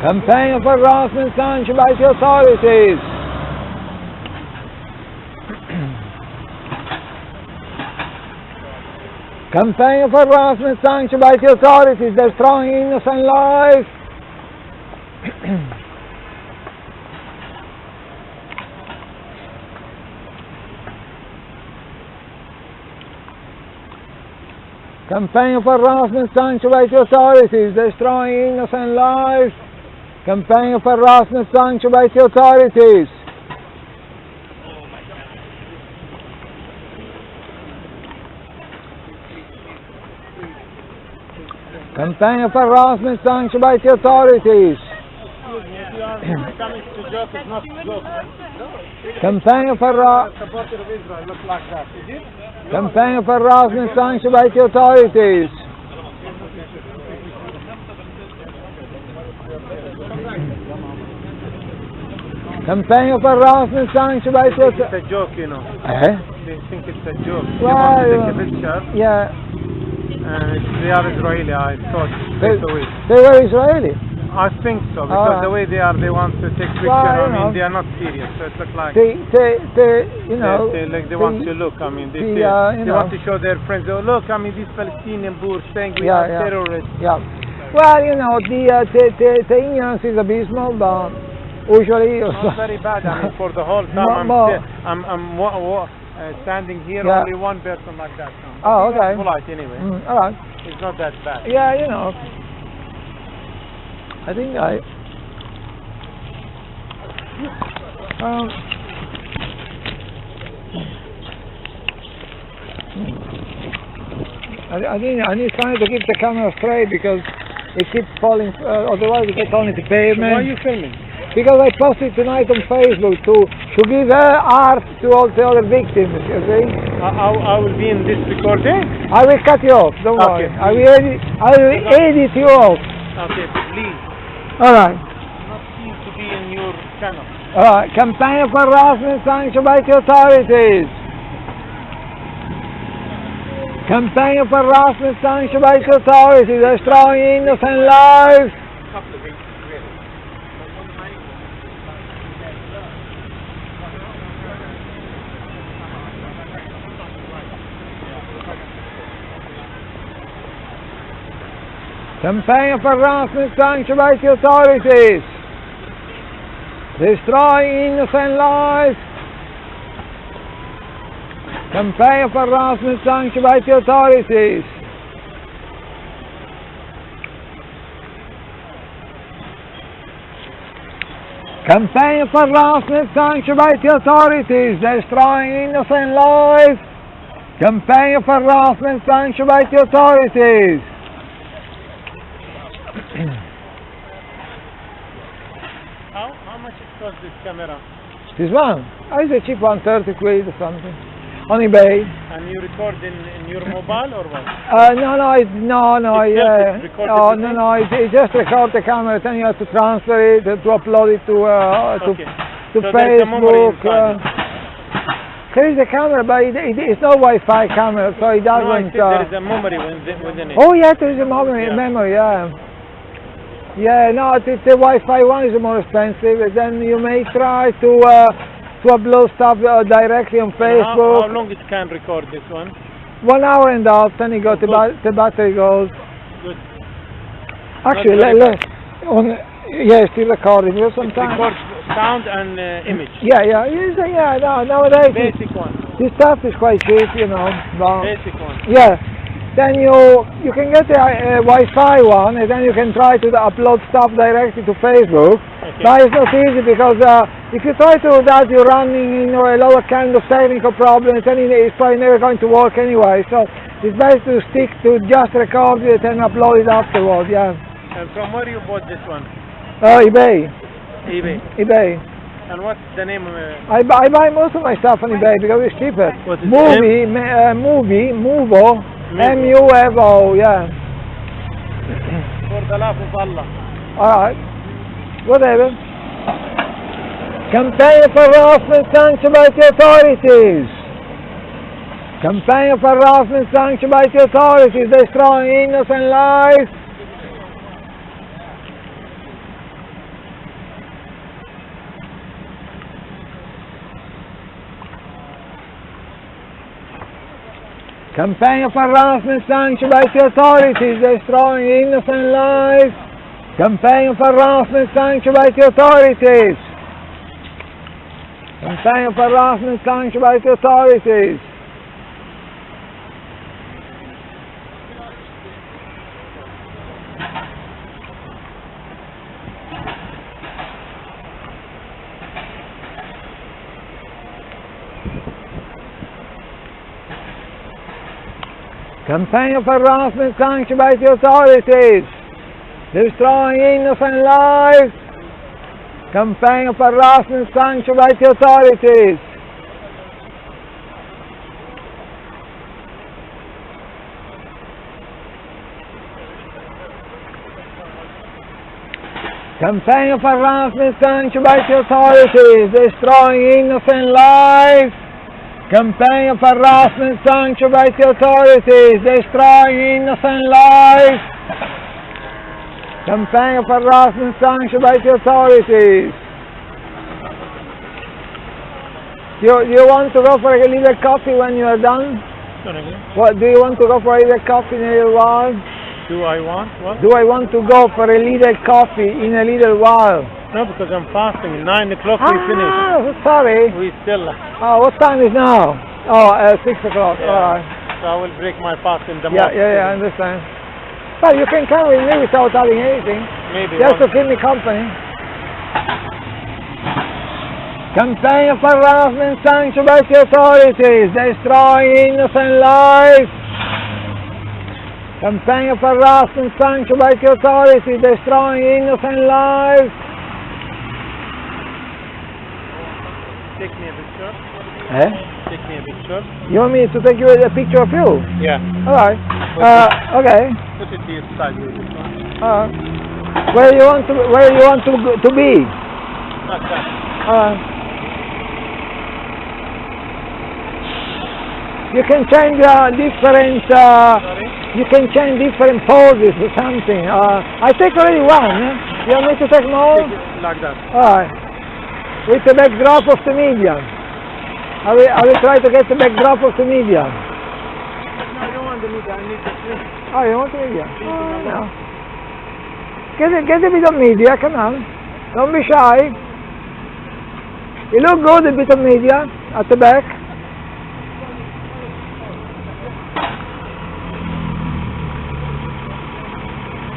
Campaign of harassment sanctioned by the authorities. Campaign of harassment sanctioned by the authorities, destroying innocent lives. Campaign of harassment sanctioned by the authorities, destroying innocent lives. Campaign of harassment sanctioned by the authorities. Campaign of harassment sanctioned by the authorities. Coming to joke is not joke. Campaign of harassment. Supporter of Israel look like that. Is it? Campaign of harassment sanctioned by the authorities. Campaign of harassment sanctioned by the authorities. It's a joke, you know. Eh? They think it's a joke. Well, they want to take a picture. Yeah. They are Israeli, I thought. They were Israeli. I think so, because the way they are, they want to take picture. Well, I mean, they are not serious. So it looks like they you know, they want to look. I mean, they want to show their friends. Oh, look, I mean, these Palestinian boers saying we are terrorists. Yeah. Well, you know, the ignorance is abysmal, but usually... Not very bad, I mean, for the whole time I'm standing here, yeah. only one person like that. Oh, okay. Polite anyway. All right. It's not that bad. Yeah, you know. I think I need trying to keep the camera straight because it keeps falling, otherwise it gets only the pavement. So why are you filming? Because I posted tonight on Facebook to give art to all the other victims, you see. I will be in this recording? I will cut you off, don't worry. I will edit you off. Okay, please. Alright. Not seem to be in your channel. Alright, campaign of harassment sanctioned by the authorities. Campaign of harassment sanctioned by the authorities, destroying innocent lives. Campaign of harassment sanctioned by the authorities. Destroying innocent lives. Campaign of harassment sanctioned by the authorities. Campaign of harassment sanctioned by the authorities. Destroying innocent lives. Campaign of harassment sanctioned by the authorities. How much it cost this camera? This one? It's a cheap one, 30 quid or something. On eBay. And you record in your mobile or what? It just records the camera, then you have to transfer it, to upload it to Facebook. There is a camera, but it's no Wi-Fi camera, so it doesn't... there is a memory within it. Oh yeah, there is a memory, yeah. Yeah, no, the Wi-Fi one is more expensive. Then you may try to upload stuff directly on Facebook. How long it can record this one? 1 hour and a half, then you got the battery goes. Good. Actually, still recording. Sometimes it records sound and image. Nowadays basic one. This stuff is quite cheap, you know. Basic one. Yeah. Then you can get a Wi-Fi one, and then you can try to upload stuff directly to Facebook. Okay. But it's not easy because if you try to do that, you're running a lot of kind of technical problems, and it's probably never going to work anyway. So it's best to stick to just record it and upload it afterwards. Yeah. And from where you bought this one? eBay. eBay. And what's the name of it? I buy most of my stuff on eBay because it's cheaper. What is Movo. MUFO, yeah. For the love of Allah. Alright. Whatever. Campaign of harassment sanctioned by the authorities. Campaign of harassment sanctioned by the authorities, destroying innocent lives. Campaign of harassment sanctioned by the authorities, destroying innocent lives. Campaign of harassment sanctioned by the authorities. Campaign of harassment sanctioned by the authorities. Campaign of harassment sanctioned by the authorities, destroying innocent lives. Campaign of harassment sanctioned by the authorities. Campaign of harassment sanctioned by the authorities, destroying innocent lives. Campaign of harassment sanctioned by the authorities, destroying innocent lives. Campaign of harassment sanctioned by the authorities. You want to go for a little coffee when you are done? Sorry. What do you want to go for a little coffee in a little while? Do I want what? Do I want to go for a little coffee in a little while? No, because I'm fasting. 9 o'clock we finish. Sorry. We still. Oh, what time is now? Oh, 6 o'clock. Yeah. All right. So I will break my fast in the Yeah, morning. I understand. Well, you can come with me without having anything. Maybe. Just to keep me company. Campaign of harassment sanctioned by the authorities, destroying innocent lives. Campaign of harassment sanctioned by the authorities, destroying innocent lives. Take me a picture. Take me a picture. You want me to take you a picture of you? Yeah. All right. Okay. Put it to your side. Where you want to be? Not that. You can change different. Sorry? You can change different poses or something. I take already one. You want me to take more? Take it like that. All right. With the backdrop of the media. I will try to get the backdrop of the media. No, I don't want the media. I need the print. Oh, you want the media? Oh, no. Get a bit of media. Come on. Don't be shy. You look good, a bit of media at the back.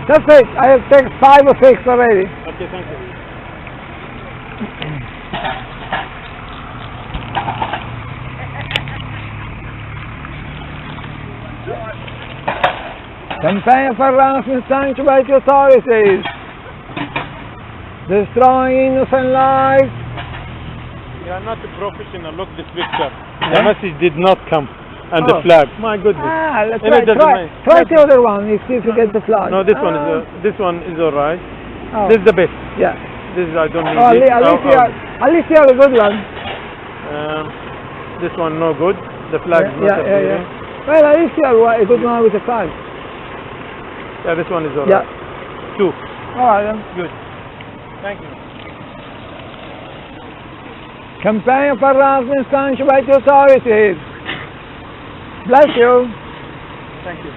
That's it. I have taken 5 or 6 already. Okay, thank you. Campaign of harassment sanctioned by the authorities. Destroying innocent lives. You are not a professional. Look this picture. The message did not come. And the Oh. flag. My goodness. Let's And it doesn't matter. try the other one. You see if you get the flag. No, this one is alright. Oh. This is the best. Yeah. This is, I don't need Oh, it. at least you have a good one. This one no good. The flag is not appearing. Well, at least you have a good one with the flag. Yeah, this one is alright. Yeah. 2. All right then. Good. Thank you. Campaign of harassment sanctioned by the authorities. Bless you. Thank you.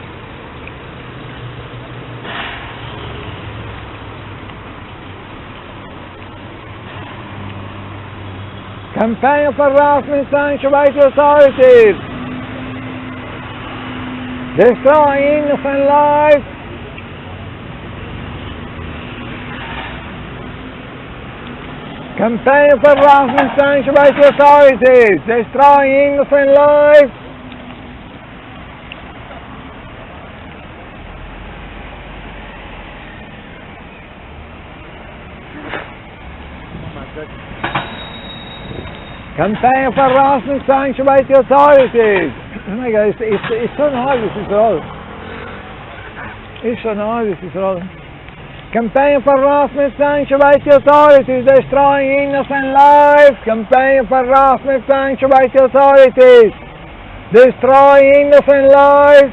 Campaign of harassment sanctioned by the authorities. Destroying innocent lives. Campaign of harassment sanctioned by the authorities. Destroying innocent lives. Campaign of harassment sanctioned by the authorities. Oh my God, it's so noisy, this road. It's so noisy, this road. Campaign of harassment sanctioned by the authorities, destroying innocent lives. Campaign of harassment sanctioned by the authorities, destroying innocent lives.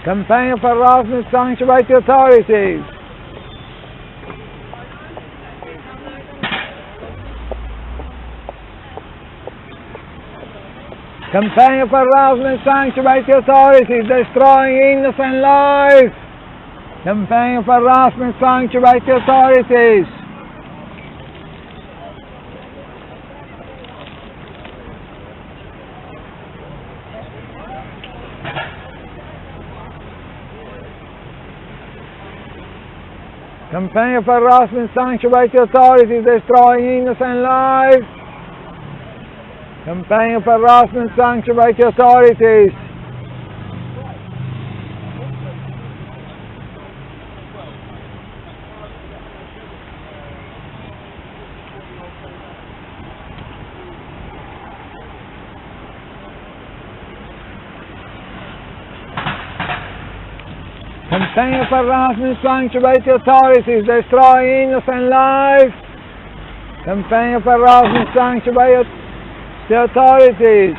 Campaign of harassment sanctioned by the authorities. Campaign of harassment sanctioned by the authorities, destroying innocent lives. Campaign of harassment sanctioned by the authorities. Campaign of harassment sanctioned by the authorities, destroying innocent lives. Campaign of harassment sanctioned by the authorities. Campaign of harassment sanctioned by the authorities, destroying innocent lives. Campaign of harassment sanctioned by the authorities.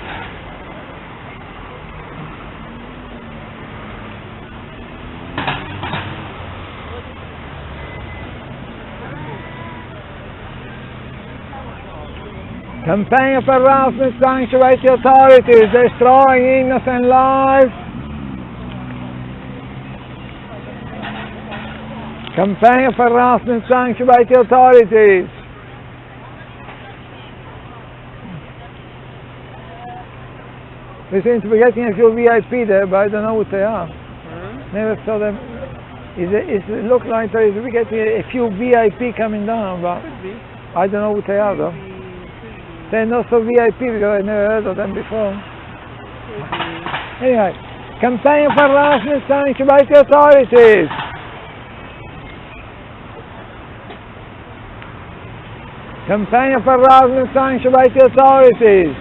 Campaign of harassment sanctioned by the authorities, destroying innocent lives. Campaign of harassment sanctioned by the authorities. We seem to be getting a few VIP there, but I don't know what they are. Never saw them. It looks like we get a few VIP coming down, but I don't know what they are though. They're not so VIP because I never heard of them before. Anyway, campaign of harassment sanctioned by the authorities. Campaign of harassment sanctioned by the authorities.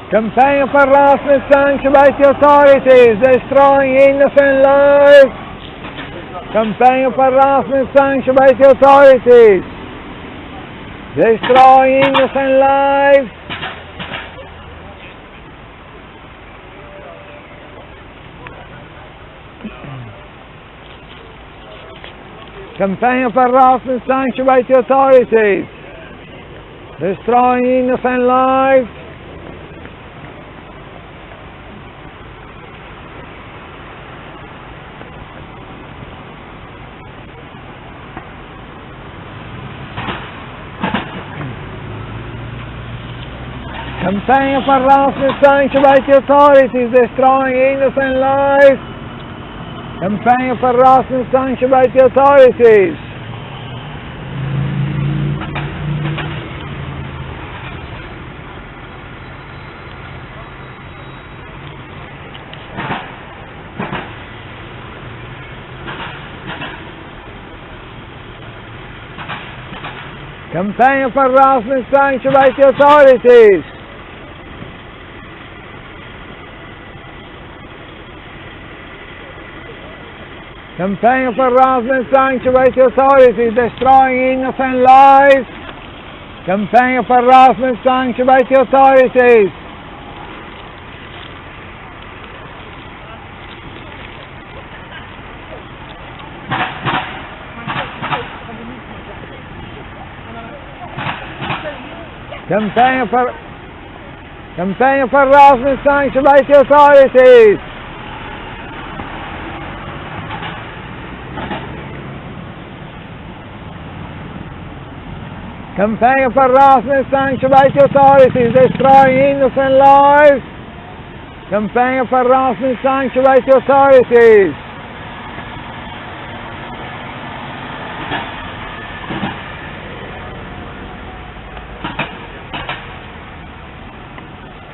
Campaign of harassment sanctioned by the authorities, destroying innocent lives. Campaign of harassment sanctioned by the authorities, destroying innocent lives. Campaign of harassment sanctioned by the authorities, destroying innocent lives. Campaign of harassment sanctioned by the authorities, destroying innocent lives. Campaign of harassment sanctioned by the authorities. Campaign of harassment sanctioned by the authorities. Campaign of harassment sanctioned by the authorities, destroying innocent lives. Campaign of harassment sanctioned by the authorities. Campaign of harassment sanctioned by the authorities. Campaign of harassment sanctioned by the authorities, destroying innocent lives. Campaign of harassment sanctioned by the authorities.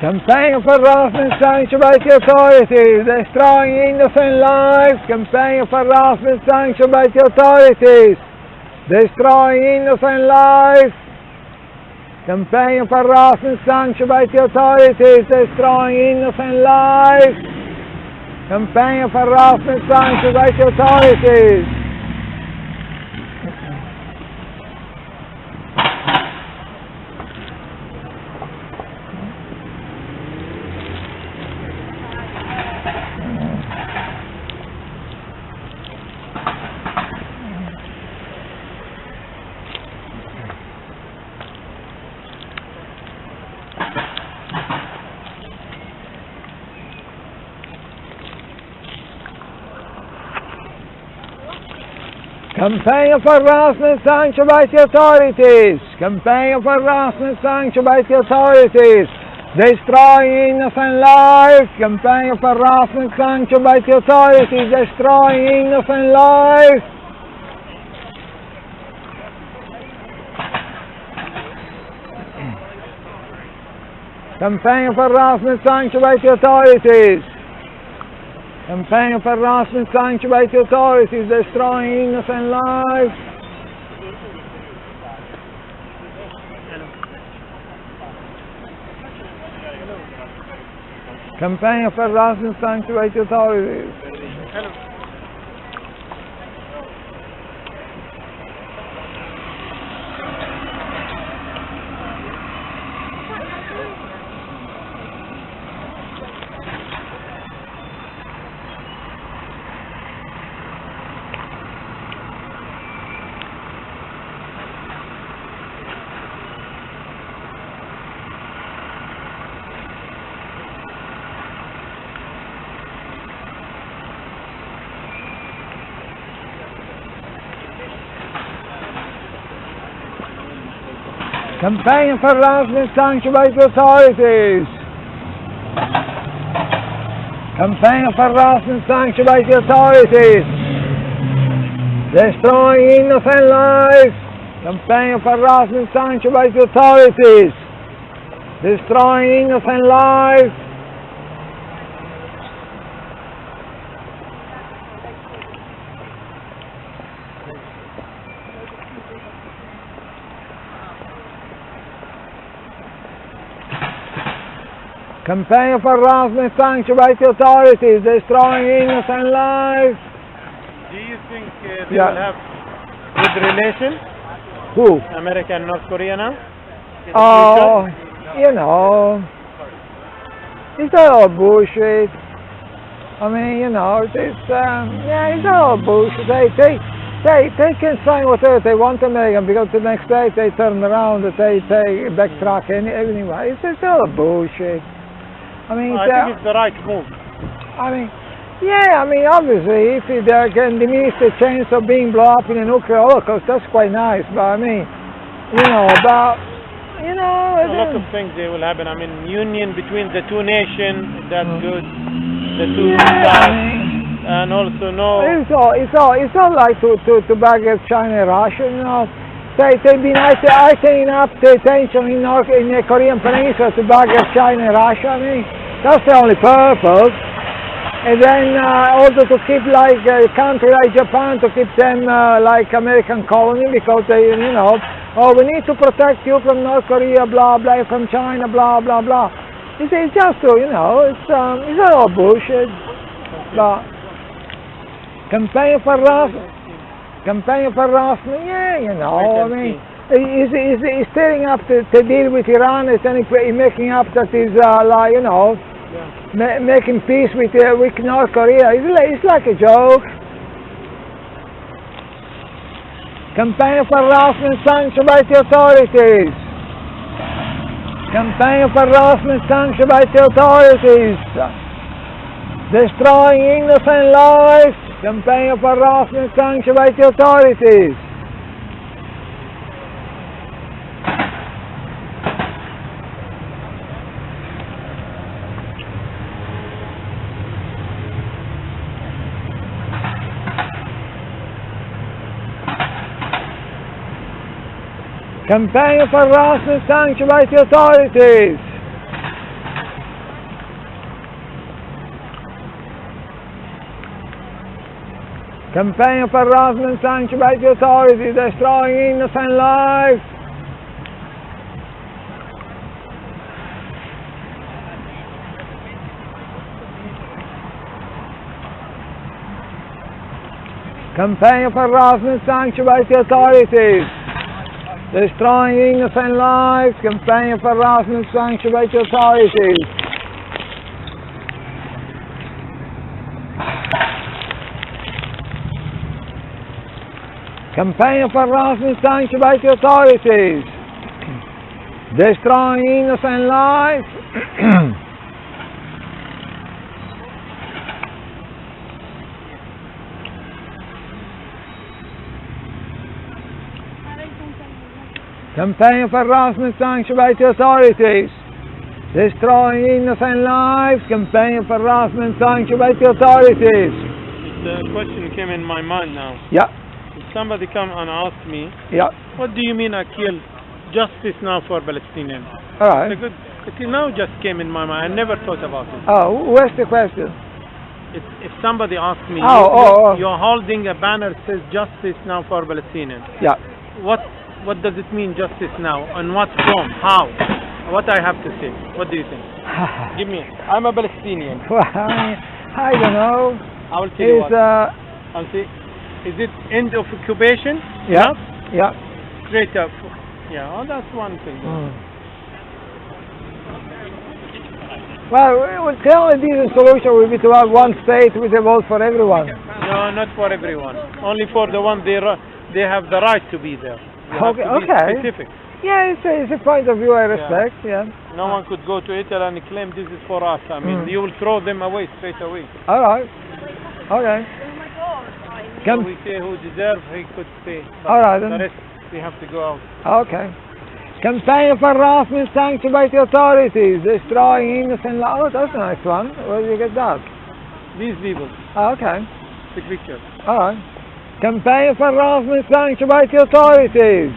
Campaign of harassment sanctioned by the authorities, destroying innocent lives. Campaign of harassment sanctioned by the authorities, destroying innocent lives. Campaign of harassment sanctioned by the authorities, destroying innocent lives. Campaign of harassment sanctioned by the authorities. Campaign of harassment sanctioned by the authorities. Campaign of harassment sanctioned by the authorities, destroying innocent lives. Campaign of harassment sanctioned by the authorities, destroying innocent lives. Campaign of harassment sanctioned by the authorities. Campaign of harassment sanctioned by the authorities, destroying innocent lives. Campaign of harassment sanctioned by the authorities. Campaign for harassment sanctioned by the authorities. Campaign of harassment sanctioned by the authorities. Destroying innocent lives. Campaign of harassment sanctioned by the authorities. Destroying innocent lives. Campaign of harassment sanctioned by the authorities, destroying innocent lives. Do you think they will have good relations? Who? America and North Korea now? Oh, you know, it's all bullshit. I mean, you know, it's all bullshit. They can sign whatever they want to make, because the next day they turn around and they backtrack anyway. It's all bullshit. I mean, I think it's the right move. I mean, yeah, I mean, obviously, if they can diminish the chance of being blown up in a nuclear holocaust, that's quite nice. But I mean, a lot of things they will happen. I mean, union between the two nations, that's good. The two sides, and also It's all like to back up China and Russia, you know. They've been heightening up the tension in the Korean Peninsula to back up China and Russia. I mean, that's the only purpose. And then also to keep like a country like Japan, to keep them like American colony, because they, we need to protect you from North Korea, blah blah, from China, blah blah blah. It's just to, it's all bullshit. But campaign for harassment, yeah, I mean, he's stirring up to deal with Iran, and then he's making up that he's making peace with North Korea. It's like a joke. Campaign for harassment sanctioned by the authorities. Campaign for harassment sanctioned by the authorities. Destroying innocent lives. Campaign of harassment sanctioned by the authorities. Campaign of harassment sanctioned by the authorities. Campaign of harassment sanctioned by the authorities, destroying innocent lives. Campaign of harassment sanctioned by the authorities, destroying innocent lives. Campaign of harassment sanctioned by the authorities. Campaign of harassment sanctioned by the authorities, destroying innocent lives. Campaign of harassment sanctioned by the authorities, destroying innocent lives. Campaign of harassment sanctioned by the authorities. The question came in my mind now. Yeah. Somebody come and ask me, what do you mean I killed justice now for Palestinians? All right. It now just came in my mind. I never thought about it. Oh, where's the question? If somebody asks me, you're holding a banner that says justice now for Palestinians. Yeah. What does it mean, justice now? And what from? How? What I have to say? What do you think? Give me. I'm a Palestinian. Well, I don't know. I will tell you what. I'll say. Is it end of occupation? Yeah. Yeah. Straight up. Yeah, that's one thing. Well, the only decent solution would be to have one state with a vote for everyone. No, not for everyone. Only for the ones they have the right to be there. Okay. Specific. Yeah, it's a point of view I respect. Yeah. No one could go to Italy and claim this is for us. I mean, you will throw them away straight away. All right. Okay. So we say who deserves, he could stay. All right. The rest, we have to go out. Okay. Campaign of harassment sanctioned by the authorities, destroying innocent lives. Oh, that's a nice one. Where did you get that? These people. Oh, okay. The picture. All right. Campaign of harassment sanctioned by the authorities.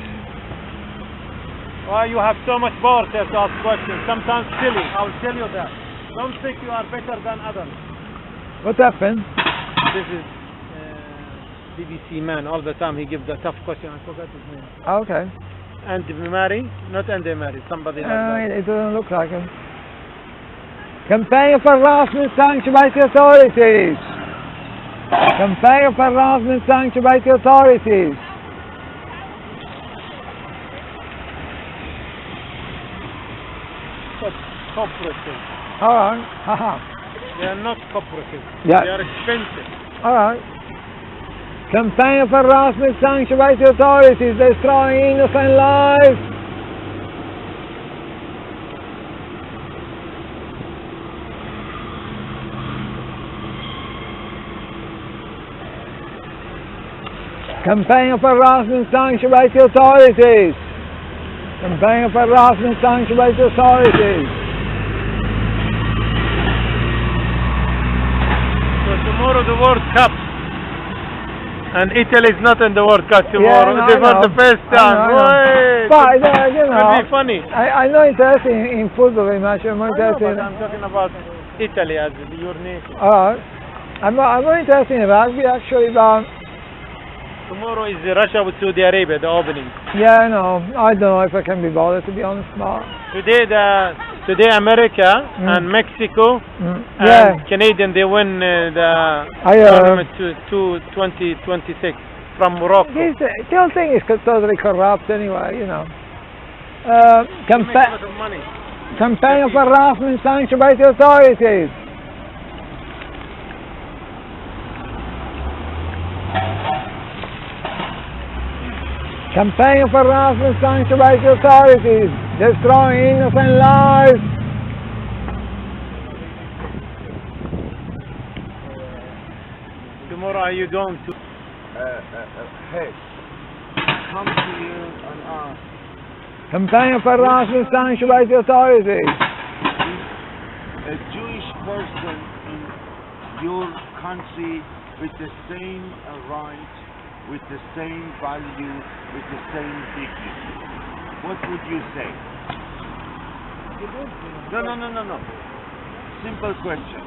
Why you have so much power to ask questions? Sometimes silly. I'll tell you that. Don't think you are better than others. What happened? This is BBC man. All the time he gives a tough question. I forgot his name. Okay. Andy Mary? Not Andy Mary. Somebody like that. It doesn't look like him. Campaign of harassment sanctioned by the authorities. Campaign of harassment sanctioned by the authorities. Cooperative. All right. Haha. They are not cooperative. Yeah. They are expensive. All right. Campaign of harassment sanctioned by the authorities, destroying innocent lives. Campaign of harassment sanctioned by the authorities. Campaign of harassment sanctioned by the authorities. So tomorrow the World Cup. And Italy is not in the World Cup tomorrow. Yeah, no, They for the first time. But you know, Could be funny. I'm not interested in football very much. I'm more I know, interested. but I'm talking about Italy as your nation. I'm more interested in rugby actually, but Tomorrow is Russia with Saudi Arabia, the opening. yeah, no, I don't know if I can be bothered to be honest. But Today America and Mexico yeah, and Canadian, they win the tournament to 2026 from Morocco. the whole thing is totally corrupt anyway, you know. They make a lot of money. Campaign of harassment sanctioned by the authorities. Campaign of harassment sanctioned by the authorities, destroying innocent lives. Tomorrow are you going to? Hey, come to you and ask. Campaign of harassment sanctioned by the authorities. A Jewish person in your country with the same right, with the same value, with the same dignity, what would you say? No. Simple question.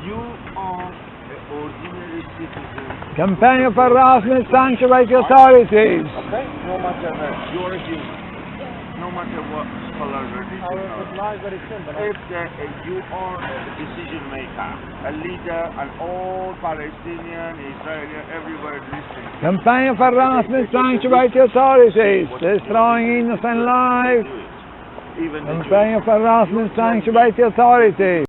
You are an ordinary citizen. Campaign of harassment sanctioned by the authorities. Okay? No matter your Jew, no matter what color religion. Very simple. If you are a decision maker, a leader, and all Palestinian, Israeli, everywhere listening. Campaign of harassment sanctioned by the authorities, destroying innocent lives. Even the Campaign of harassment sanctioned by the authorities.